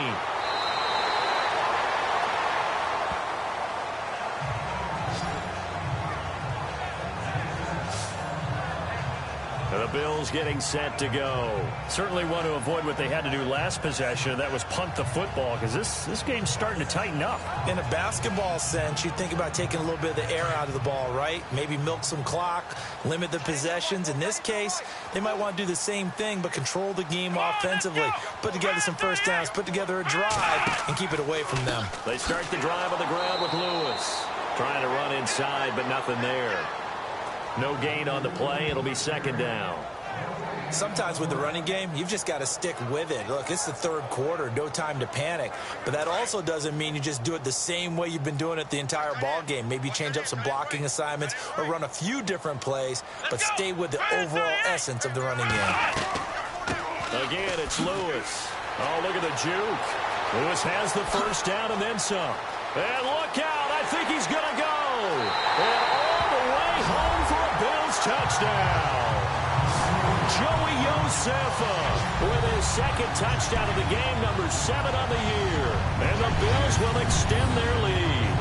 And the Bills Bills getting set to go. Certainly want to avoid what they had to do last possession. That was punt the football, because this game's starting to tighten up. In a basketball sense, you think about taking a little bit of the air out of the ball, right? Maybe milk some clock, limit the possessions. In this case, they might want to do the same thing, but control the game offensively. Put together some first downs, put together a drive, and keep it away from them. They start the drive on the ground with Lewis. Trying to run inside, but nothing there. No gain on the play. It'll be second down. Sometimes with the running game, you've just got to stick with it. Look, it's the third quarter, no time to panic. But that also doesn't mean you just do it the same way you've been doing it the entire ball game. Maybe change up some blocking assignments or run a few different plays, but stay with the overall essence of the running game. Again, it's Lewis. Oh, look at the juke. Lewis has the first down and then some. And look out. I think he's going to go. And all the way home for a Bills touchdown. Joey Josefa with his second touchdown of the game, number 7 on the year. And the Bills will extend their lead.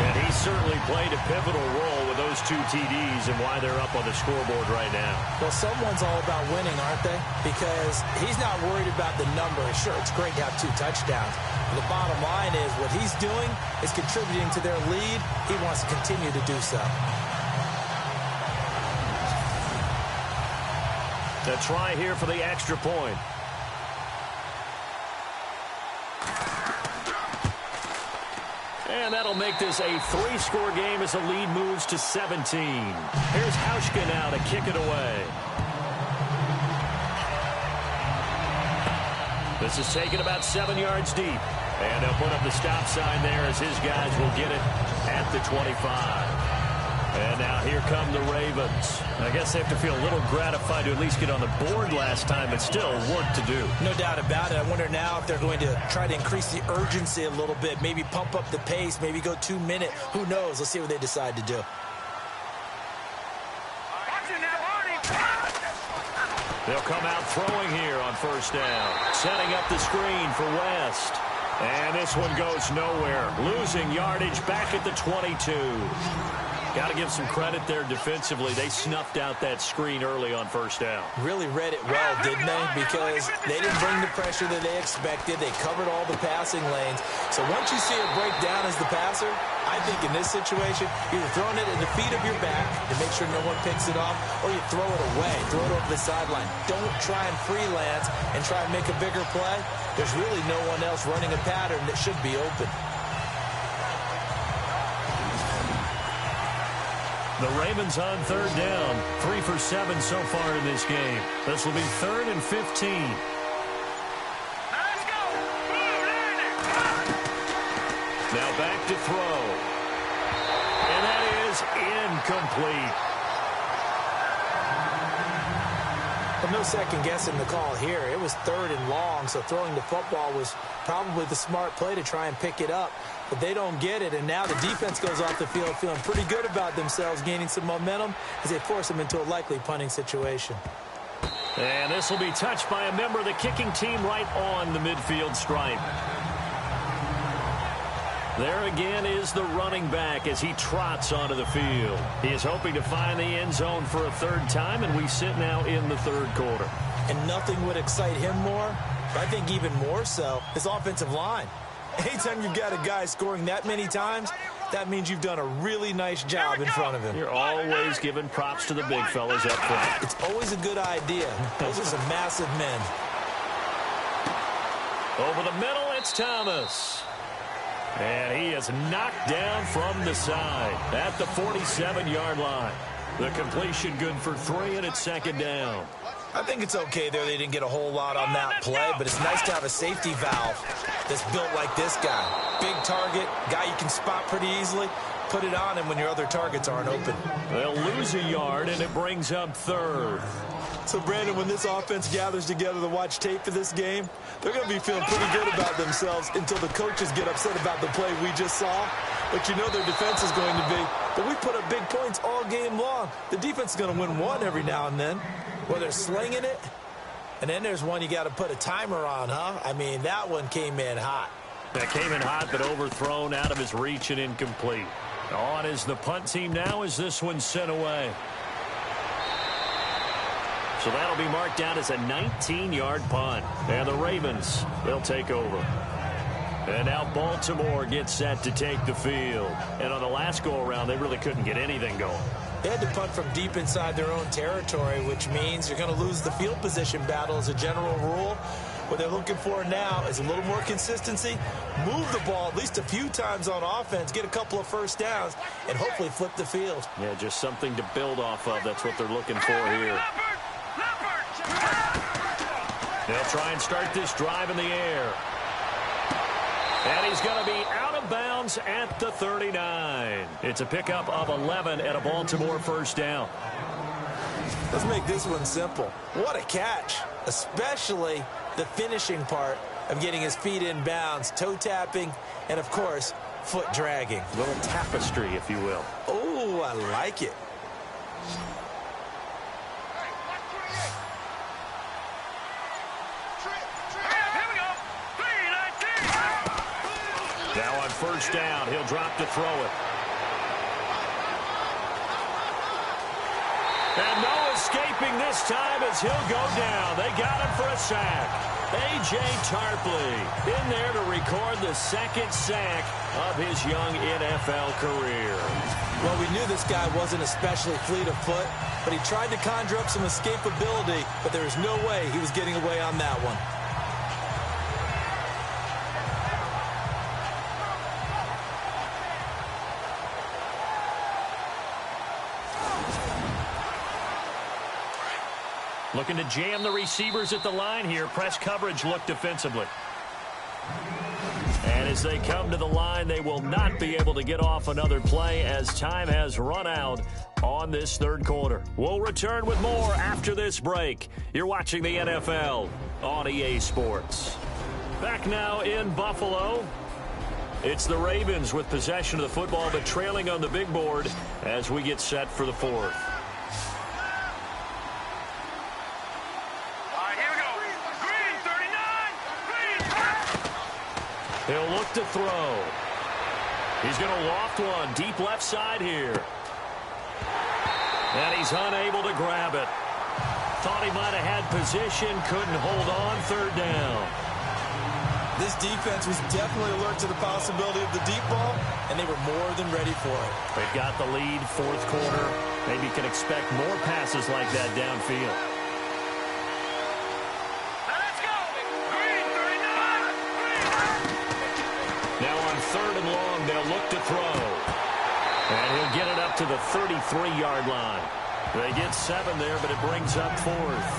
And he certainly played a pivotal role with those 2 TDs and why they're up on the scoreboard right now. Well, someone's all about winning, aren't they? Because he's not worried about the numbers. Sure, it's great to have 2 touchdowns. But the bottom line is what he's doing is contributing to their lead. He wants to continue to do so. The try here for the extra point. And that'll make this a 3-score game as the lead moves to 17. Here's Hauschka now to kick it away. This is taken about 7 yards deep. And they'll put up the stop sign there as his guys will get it at the 25. And now here come the Ravens. I guess they have to feel a little gratified to at least get on the board last time, but still work to do. No doubt about it. I wonder now if they're going to try to increase the urgency a little bit, maybe pump up the pace, maybe go 2-minute. Who knows? Let's see what they decide to do. They'll come out throwing here on first down. Setting up the screen for West. And this one goes nowhere. Losing yardage back at the 22. Got to give some credit there defensively. They snuffed out that screen early on first down. Really read it well, didn't they? Because they didn't bring the pressure that they expected. They covered all the passing lanes. So once you see it break down as the passer, I think in this situation, you're throwing it at the feet of your back to make sure no one picks it off, or you throw it away, throw it over the sideline. Don't try and freelance and try and make a bigger play. There's really no one else running a pattern that should be open. The Ravens on third down. 3 for 7 so far in this game. This will be 3rd and 15. Let's go. Now back to throw. And that is incomplete. But no second guessing the call here. It was 3rd and long, so throwing the football was probably the smart play to try and pick it up. But they don't get it, and now the defense goes off the field feeling pretty good about themselves, gaining some momentum as they force them into a likely punting situation. And this will be touched by a member of the kicking team right on the midfield stripe. There again is the running back as he trots onto the field. He is hoping to find the end zone for a 3rd time, and we sit now in the 3rd quarter. And nothing would excite him more, but I think even more so, his offensive line. Anytime you've got a guy scoring that many times, that means you've done a really nice job in front of him. You're always giving props to the big fellas up front. It's always a good idea. Those are some massive men. Over the middle, it's Thomas. And he is knocked down from the side at the 47-yard line. The completion good for 3, and it's 2nd down. I think it's okay there. They didn't get a whole lot on that play, but it's nice to have a safety valve that's built like this guy. Big target, guy you can spot pretty easily. Put it on him when your other targets aren't open. They'll lose a yard, and it brings up 3rd. So, Brandon, when this offense gathers together to watch tape for this game, they're going to be feeling pretty good about themselves until the coaches get upset about the play we just saw. But you know their defense is going to be. But we put up big points all game long. The defense is going to win one every now and then. Well, they're slinging it. And then there's one you got to put a timer on, huh? I mean, that one came in hot. That came in hot, but overthrown out of his reach and incomplete. On is the punt team now as this one's sent away. So that'll be marked down as a 19-yard punt. And the Ravens, they'll take over. And now Baltimore gets set to take the field. And on the last go-around, they really couldn't get anything going. They had to punt from deep inside their own territory, which means you're going to lose the field position battle as a general rule. What they're looking for now is a little more consistency, move the ball at least a few times on offense, get a couple of first downs, and hopefully flip the field. Yeah, just something to build off of. That's what they're looking for here. They'll try and start this drive in the air. And he's going to be out of bounds at the 39. It's a pickup of 11 and a Baltimore first down. Let's make this one simple. What a catch, especially the finishing part of getting his feet in bounds, toe tapping, and, of course, foot dragging. A little tapestry, if you will. Oh, I like it. Now on first down, he'll drop to throw it. And no escaping this time as he'll go down. They got him for a sack. A.J. Tarpley in there to record the second sack of his young NFL career. Well, we knew this guy wasn't especially fleet of foot, but he tried to conjure up some escapability, but there was no way he was getting away on that one. Looking to jam the receivers at the line here. Press coverage look defensively. And as they come to the line, they will not be able to get off another play as time has run out on this third quarter. We'll return with more after this break. You're watching the NFL on EA Sports. Back now in Buffalo. It's the Ravens with possession of the football, but trailing on the big board as we get set for the fourth. He'll look to throw. He's going to loft one deep left side here. And he's unable to grab it. Thought he might have had position, couldn't hold on, third down. This defense was definitely alert to the possibility of the deep ball, and they were more than ready for it. They've got the lead, fourth quarter. Maybe you can expect more passes like that downfield. Third and long, they'll look to throw. And he'll get it up to the 33-yard line. They get 7 there, but it brings up fourth.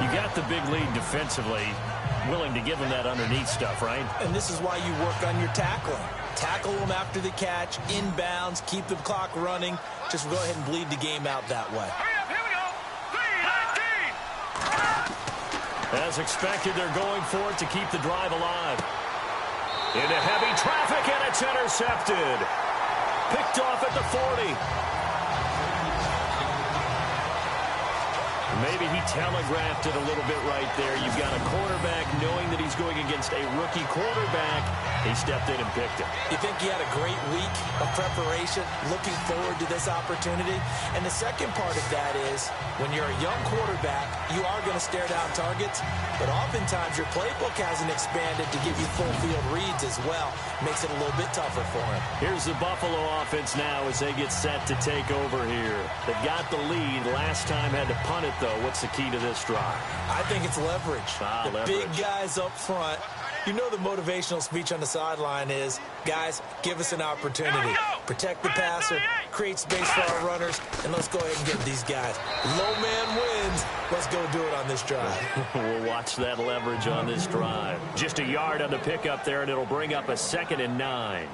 You got the big lead defensively. Willing to give them that underneath stuff, right? And this is why you work on your tackling. Tackle them after the catch, inbounds, keep the clock running. Just go ahead and bleed the game out that way. Here we go. 3-19. As expected, they're going for it to keep the drive alive. Into heavy traffic, and it's intercepted. Picked off at the 40. Maybe he telegraphed it a little bit right there. You've got a quarterback knowing that he's going against a rookie quarterback. He stepped in and picked it. You think he had a great week of preparation, looking forward to this opportunity? And the second part of that is, when you're a young quarterback, you are going to stare down targets, but oftentimes your playbook hasn't expanded to give you full field reads as well. Makes it a little bit tougher for him. Here's the Buffalo offense now as they get set to take over here. They've got the lead. Last time had to punt it, though. What's the key to this drive? I think it's leverage. Leverage. Big guys up front. You know the motivational speech on the sideline is, guys, give us an opportunity. Protect the passer, create space for our runners, and let's go ahead and get these guys. Low man wins. Let's go do it on this drive. We'll watch that leverage on this drive. Just a yard on the pickup there, and it'll bring up a 2nd and 9.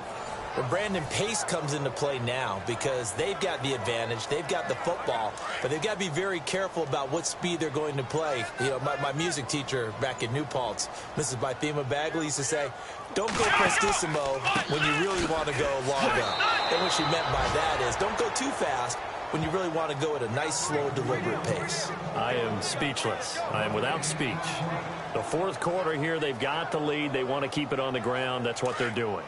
Well, Brandon, pace comes into play now because they've got the advantage. They've got the football, but they've got to be very careful about what speed they're going to play. You know, my music teacher back in New Paltz, Mrs. Bythema Bagley, used to say, don't go prestissimo when you really want to go largo. And what she meant by that is don't go too fast when you really want to go at a nice, slow, deliberate pace. I am speechless. I am without speech. The fourth quarter here, they've got the lead. They want to keep it on the ground. That's what they're doing.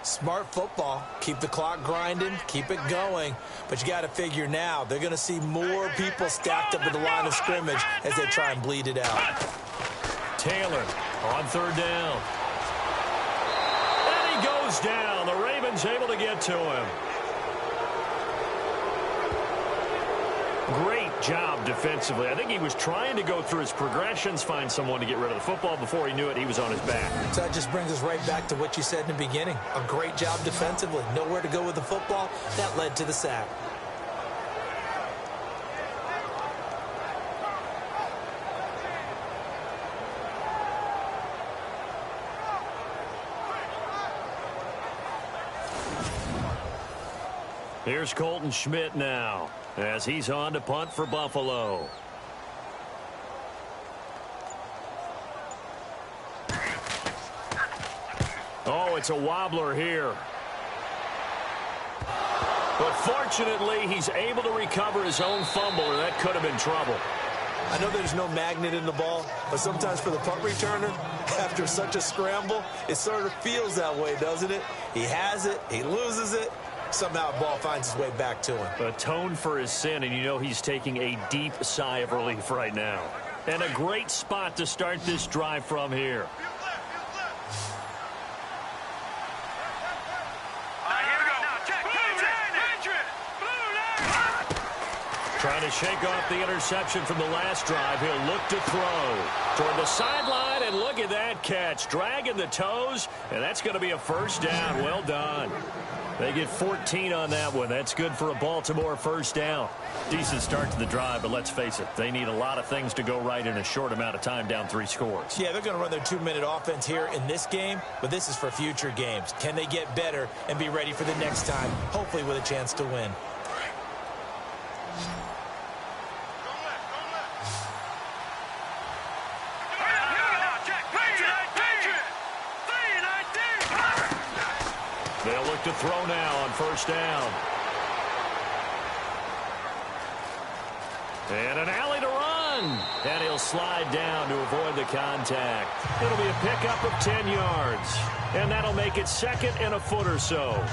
Smart football. Keep the clock grinding, keep it going. But you got to figure now, they're going to see more people stacked up at the line of scrimmage as they try and bleed it out. Taylor on third down. And he goes down. The Ravens able to get to him. Great job defensively. I think he was trying to go through his progressions, find someone to get rid of the football. Before he knew it, he was on his back. So that just brings us right back to what you said in the beginning. A great job defensively. Nowhere to go with the football. That led to the sack. Here's Colton Schmidt now, as he's on to punt for Buffalo. Oh, it's a wobbler here. But fortunately, he's able to recover his own fumble, or that could have been trouble. I know there's no magnet in the ball, but sometimes for the punt returner, after such a scramble, it sort of feels that way, doesn't it? He has it, he loses it. Somehow the ball finds its way back to him. Atone for his sin, and you know he's taking a deep sigh of relief right now. And a great spot to start this drive from here. Trying to shake off the interception from the last drive. He'll look to throw toward the sideline, and look at that catch. Dragging the toes, and that's going to be a first down. Well done. They get 14 on that one. That's good for a Baltimore first down. Decent start to the drive, but let's face it, they need a lot of things to go right in a short amount of time, down 3 scores. Yeah, they're going to run their 2-minute offense here in this game, but this is for future games. Can they get better and be ready for the next time, hopefully with a chance to win? They'll look to throw now on first down. And an alley to run. And he'll slide down to avoid the contact. It'll be a pickup of 10 yards. And that'll make it 2nd and a foot or so.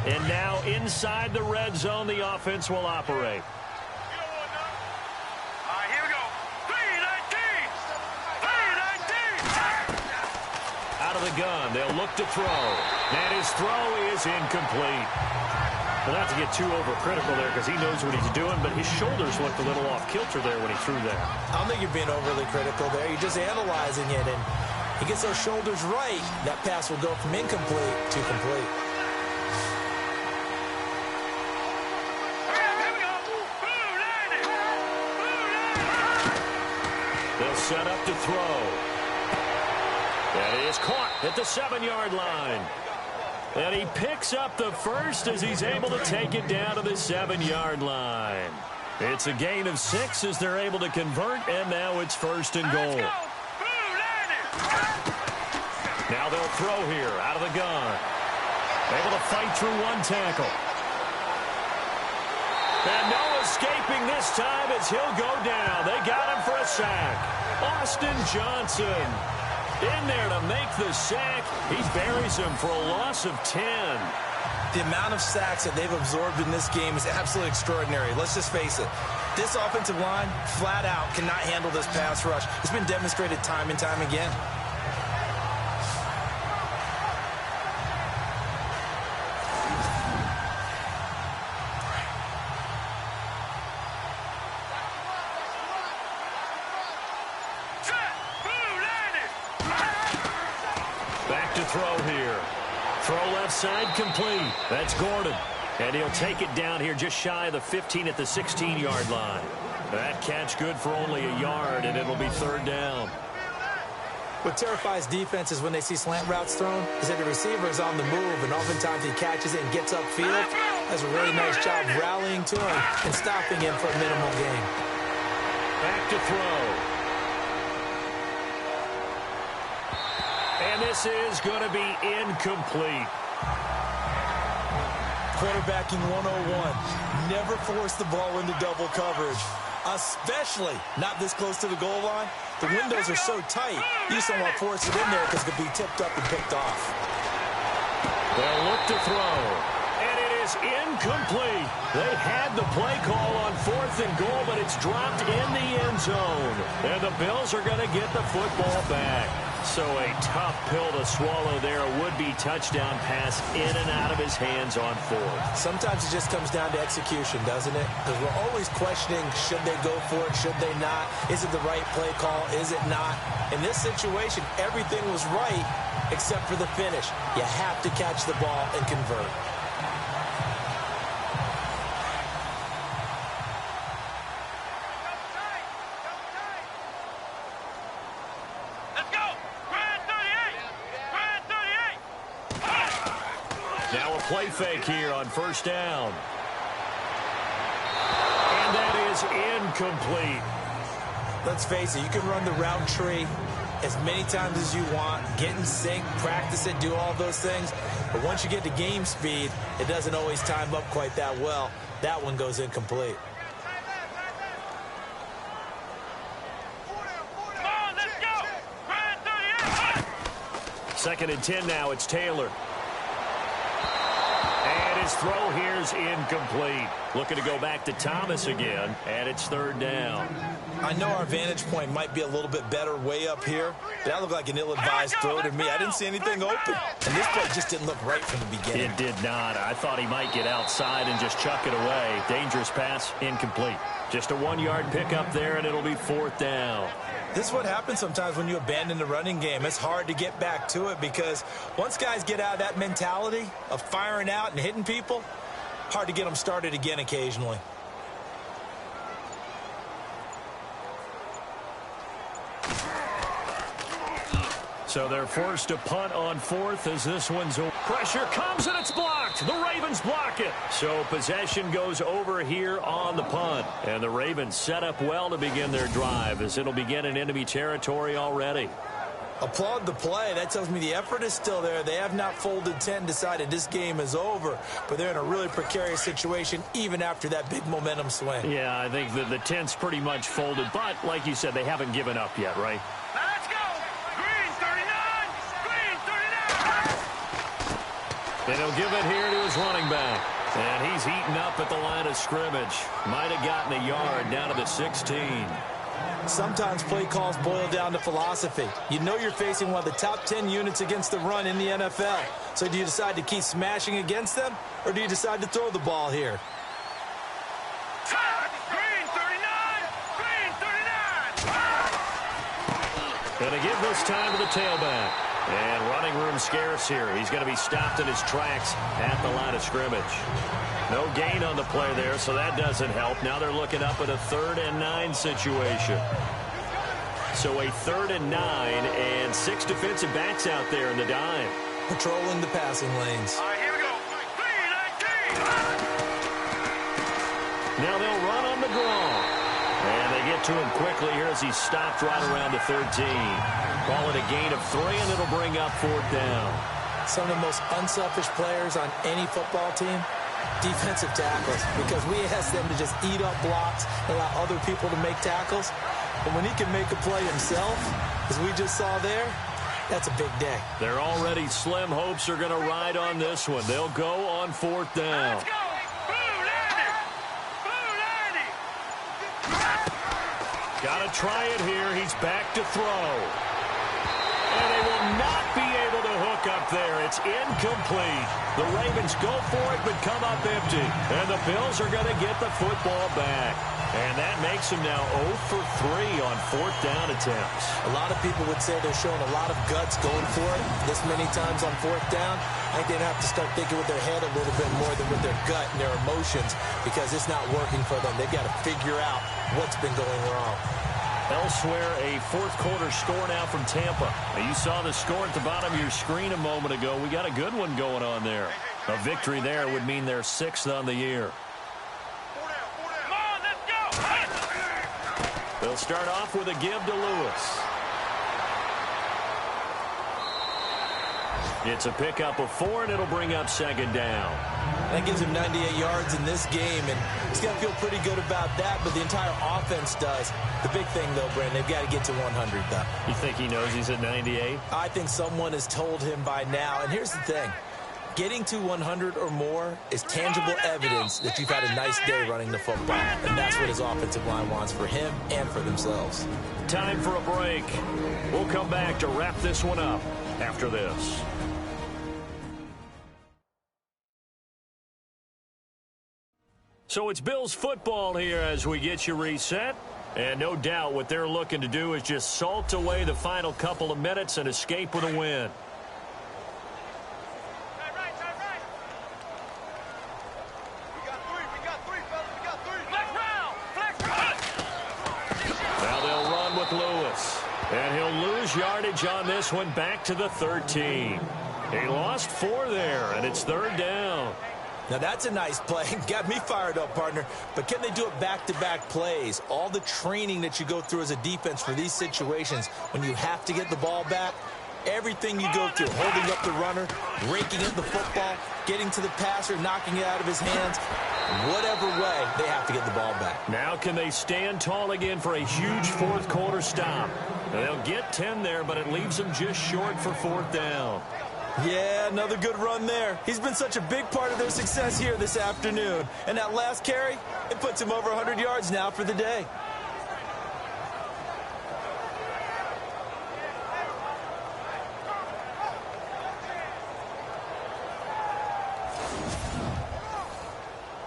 And now inside the red zone, the offense will operate. Here we go. 3-19. 3-19. Out of the gun, they'll look to throw. And his throw is incomplete. Well, not to get too overcritical there because he knows what he's doing, but his shoulders looked a little off kilter there when he threw that. I don't think you're being overly critical there. You're just analyzing it, and he gets those shoulders right. That pass will go from incomplete to complete. They'll set up to throw. That is caught at the 7-yard line. And he picks up the first as he's able to take it down to the 7-yard line. It's a gain of 6 as they're able to convert, and now it's 1st and goal. Now they'll throw here out of the gun. Able to fight through one tackle. And no escaping this time as he'll go down. They got him for a sack. Austin Johnson in there to make the sack. He buries him for a loss of 10. The amount of sacks that they've absorbed in this game is absolutely extraordinary. Let's just face it. This offensive line, flat out, cannot handle this pass rush. It's been demonstrated time and time again. Back to throw here. Throw left side complete. That's Gordon. And he'll take it down here just shy of the 15 at the 16-yard line. That catch good for only a yard, and it'll be 3rd down. What terrifies defenses when they see slant routes thrown is that the receiver is on the move, and oftentimes he catches it and gets upfield. Does a really nice job rallying to him and stopping him for a minimal gain. Back to throw. And this is going to be incomplete. Quarterbacking 101. Never force the ball into double coverage, especially not this close to the goal line. The windows are so tight, you just don't want to force it in there because it could be tipped up and picked off. They'll look to throw, and it is incomplete. They had the play call on 4th and goal, but it's dropped in the end zone. And the Bills are going to get the football back. So a tough pill to swallow there. A would-be touchdown pass in and out of his hands on 4th. Sometimes it just comes down to execution, doesn't it? Because we're always questioning, should they go for it, should they not? Is it the right play call, is it not? In this situation, everything was right except for the finish. You have to catch the ball and convert. Play fake here on 1st down. And that is incomplete. Let's face it, you can run the route tree as many times as you want, get in sync, practice it, do all those things. But once you get to game speed, it doesn't always time up quite that well. That one goes incomplete. Come on, let's go. 2nd and 10 now. It's Taylor. His throw here is incomplete. Looking to go back to Thomas again, and it's 3rd down. I know our vantage point might be a little bit better way up here, but that looked like an ill-advised throw to me. I didn't see anything open, and this play just didn't look right from the beginning. It did not. I thought he might get outside and just chuck it away. Dangerous pass, incomplete. Just a 1-yard pickup there, and it'll be 4th down. This is what happens sometimes when you abandon the running game. It's hard to get back to it because once guys get out of that mentality of firing out and hitting people, hard to get them started again occasionally. So they're forced to punt on 4th as this one's over. Pressure comes and it's blocked. The Ravens block it. So possession goes over here on the punt. And the Ravens set up well to begin their drive as it'll begin in enemy territory already. Applaud the play. That tells me the effort is still there. They have not folded 10, decided this game is over. But they're in a really precarious situation even after that big momentum swing. Yeah, I think the 10's pretty much folded. But like you said, they haven't given up yet, right? Let's go. Green 39. Green 39. And he'll give it here to his running back. And he's eaten up at the line of scrimmage. Might have gotten a yard down to the 16. Sometimes play calls boil down to philosophy. You know you're facing one of the top 10 units against the run in the NFL. So do you decide to keep smashing against them, or do you decide to throw the ball here? Green 39. Green 39. Going to give this time to the tailback. And running room scarce here. He's going to be stopped in his tracks at the line of scrimmage. No gain on the play there, so that doesn't help. Now they're looking up at a 3rd and 9 situation. So a 3rd and 9 and 6 defensive backs out there in the dime. Patrolling the passing lanes. All right, here we go. Green 19. Now they'll run on the draw. And they get to him quickly here as he's stopped right around the 13. Call it a gain of 3, and it'll bring up 4th down. Some of the most unselfish players on any football team, defensive tackles, because we ask them to just eat up blocks and allow other people to make tackles. But when he can make a play himself, as we just saw there, that's a big day. Their already slim hopes are going to ride on this one. They'll go on 4th down. Let's go. Blue Landy. Blue Landy. Got to try it here. He's back to throw. And they will not be able to hook up there. It's incomplete. The Ravens go for it but come up empty. And the Bills are going to get the football back. And that makes them now 0 for 3 on 4th down attempts. A lot of people would say they're showing a lot of guts going for it this many times on 4th down. I think they'd have to start thinking with their head a little bit more than with their gut and their emotions, because it's not working for them. They've got to figure out what's been going wrong. Elsewhere, a 4th quarter score now from Tampa. Now, you saw the score at the bottom of your screen a moment ago. We got a good one going on there. A victory there would mean they're 6th on the year. Come on, let's go. They'll start off with a give to Lewis. It's a pickup of 4, and it'll bring up 2nd down. That gives him 98 yards in this game, and he's got to feel pretty good about that, but the entire offense does. The big thing, though, Brandon, they've got to get to 100, though. You think he knows he's at 98? I think someone has told him by now, and here's the thing. Getting to 100 or more is tangible evidence that you've had a nice day running the football, and that's what his offensive line wants for him and for themselves. Time for a break. We'll come back to wrap this one up after this. So it's Bills football here as we get you reset. And no doubt what they're looking to do is just salt away the final couple of minutes and escape with a win. Now they'll run with Lewis. And he'll lose yardage on this one back to the 13. He lost 4 there, and it's 3rd down. Now, that's a nice play. Got me fired up, partner. But can they do it back-to-back plays? All the training that you go through as a defense for these situations, when you have to get the ball back, everything you go through, holding up the runner, raking in the football, getting to the passer, knocking it out of his hands, whatever way, they have to get the ball back. Now can they stand tall again for a huge fourth-quarter stop? Now, they'll get 10 there, but it leaves them just short for 4th down. Yeah, another good run there. He's been such a big part of their success here this afternoon. And that last carry, it puts him over 100 yards now for the day.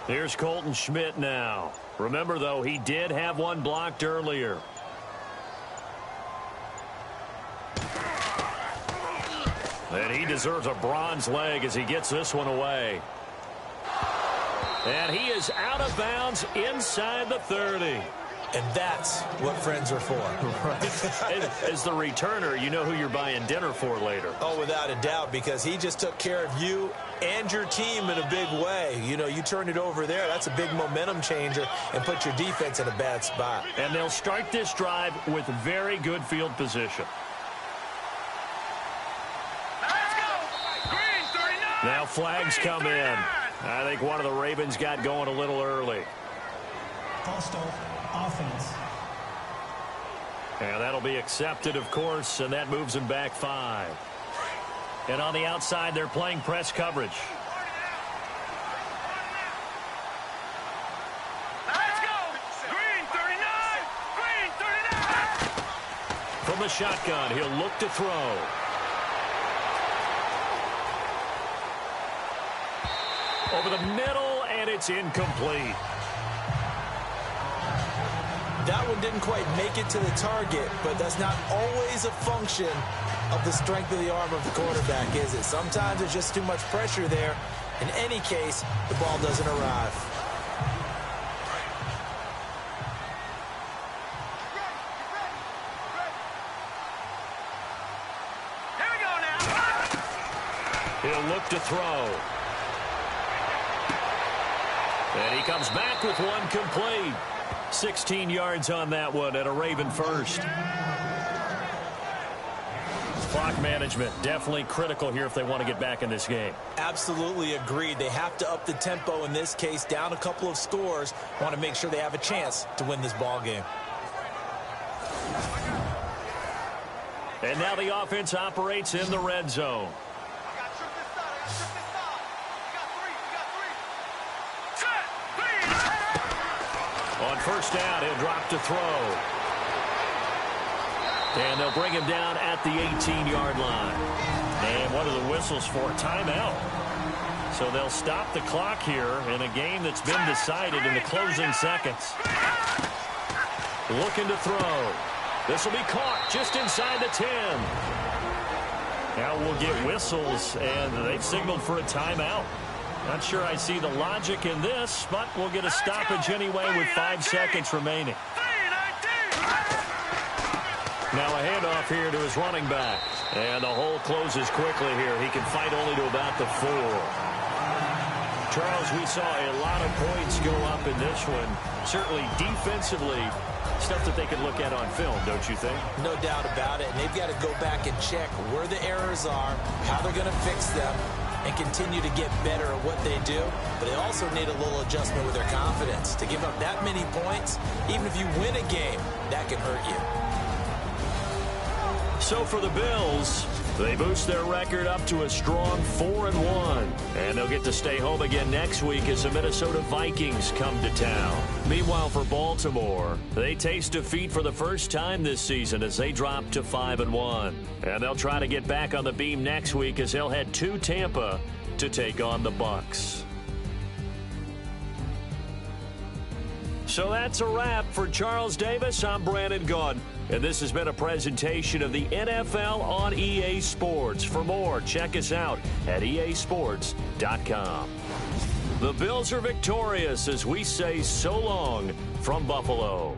Here's Colton Schmidt now. Remember, though, he did have one blocked earlier. And he deserves a bronze leg as he gets this one away. And he is out of bounds inside the 30. And that's what friends are for. As the returner, you know who you're buying dinner for later. Oh, without a doubt, because he just took care of you and your team in a big way. You know, you turned it over there. That's a big momentum changer and put your defense in a bad spot. And they'll start this drive with very good field position. Now flags come in. I think one of the Ravens got going a little early. False start, offense. And that'll be accepted, of course, and that moves them back 5. And on the outside, they're playing press coverage. Let's go! Green 39! Green 39! From the shotgun, he'll look to throw. Over the middle, and it's incomplete. That one didn't quite make it to the target, but that's not always a function of the strength of the arm of the quarterback, is it? Sometimes there's just too much pressure there. In any case, the ball doesn't arrive. Here we go now! He'll look to throw. And he comes back with one complete. 16 yards on that one and a Raven first. Clock management definitely critical here if they want to get back in this game. Absolutely agreed. They have to up the tempo in this case, down a couple of scores. Want to make sure they have a chance to win this ball game. And now the offense operates in the red zone. On first down, he'll drop to throw. And they'll bring him down at the 18-yard line. And what are the whistles for? Timeout. So they'll stop the clock here in a game that's been decided in the closing seconds. Looking to throw. This will be caught just inside the 10. Now we'll get whistles, and they've signaled for a timeout. Not sure I see the logic in this, but we'll get a stoppage anyway with 5 seconds remaining. Now a handoff here to his running back. And the hole closes quickly here. He can fight only to about the 4. Charles, we saw a lot of points go up in this one. Certainly defensively, stuff that they can look at on film, don't you think? No doubt about it. And they've got to go back and check where the errors are, how they're going to fix them. and continue to get better at what they do, but they also need a little adjustment with their confidence. To give up that many points, even if you win a game, that can hurt you. So for the Bills, they boost their record up to a strong 4-1. And they'll get to stay home again next week as the Minnesota Vikings come to town. Meanwhile, for Baltimore, they taste defeat for the first time this season as they drop to 5-1. And they'll try to get back on the beam next week as they'll head to Tampa to take on the Bucs. So that's a wrap. For Charles Davis, I'm Brandon Gaudin. And this has been a presentation of the NFL on EA Sports. For more, check us out at easports.com. The Bills are victorious as we say so long from Buffalo.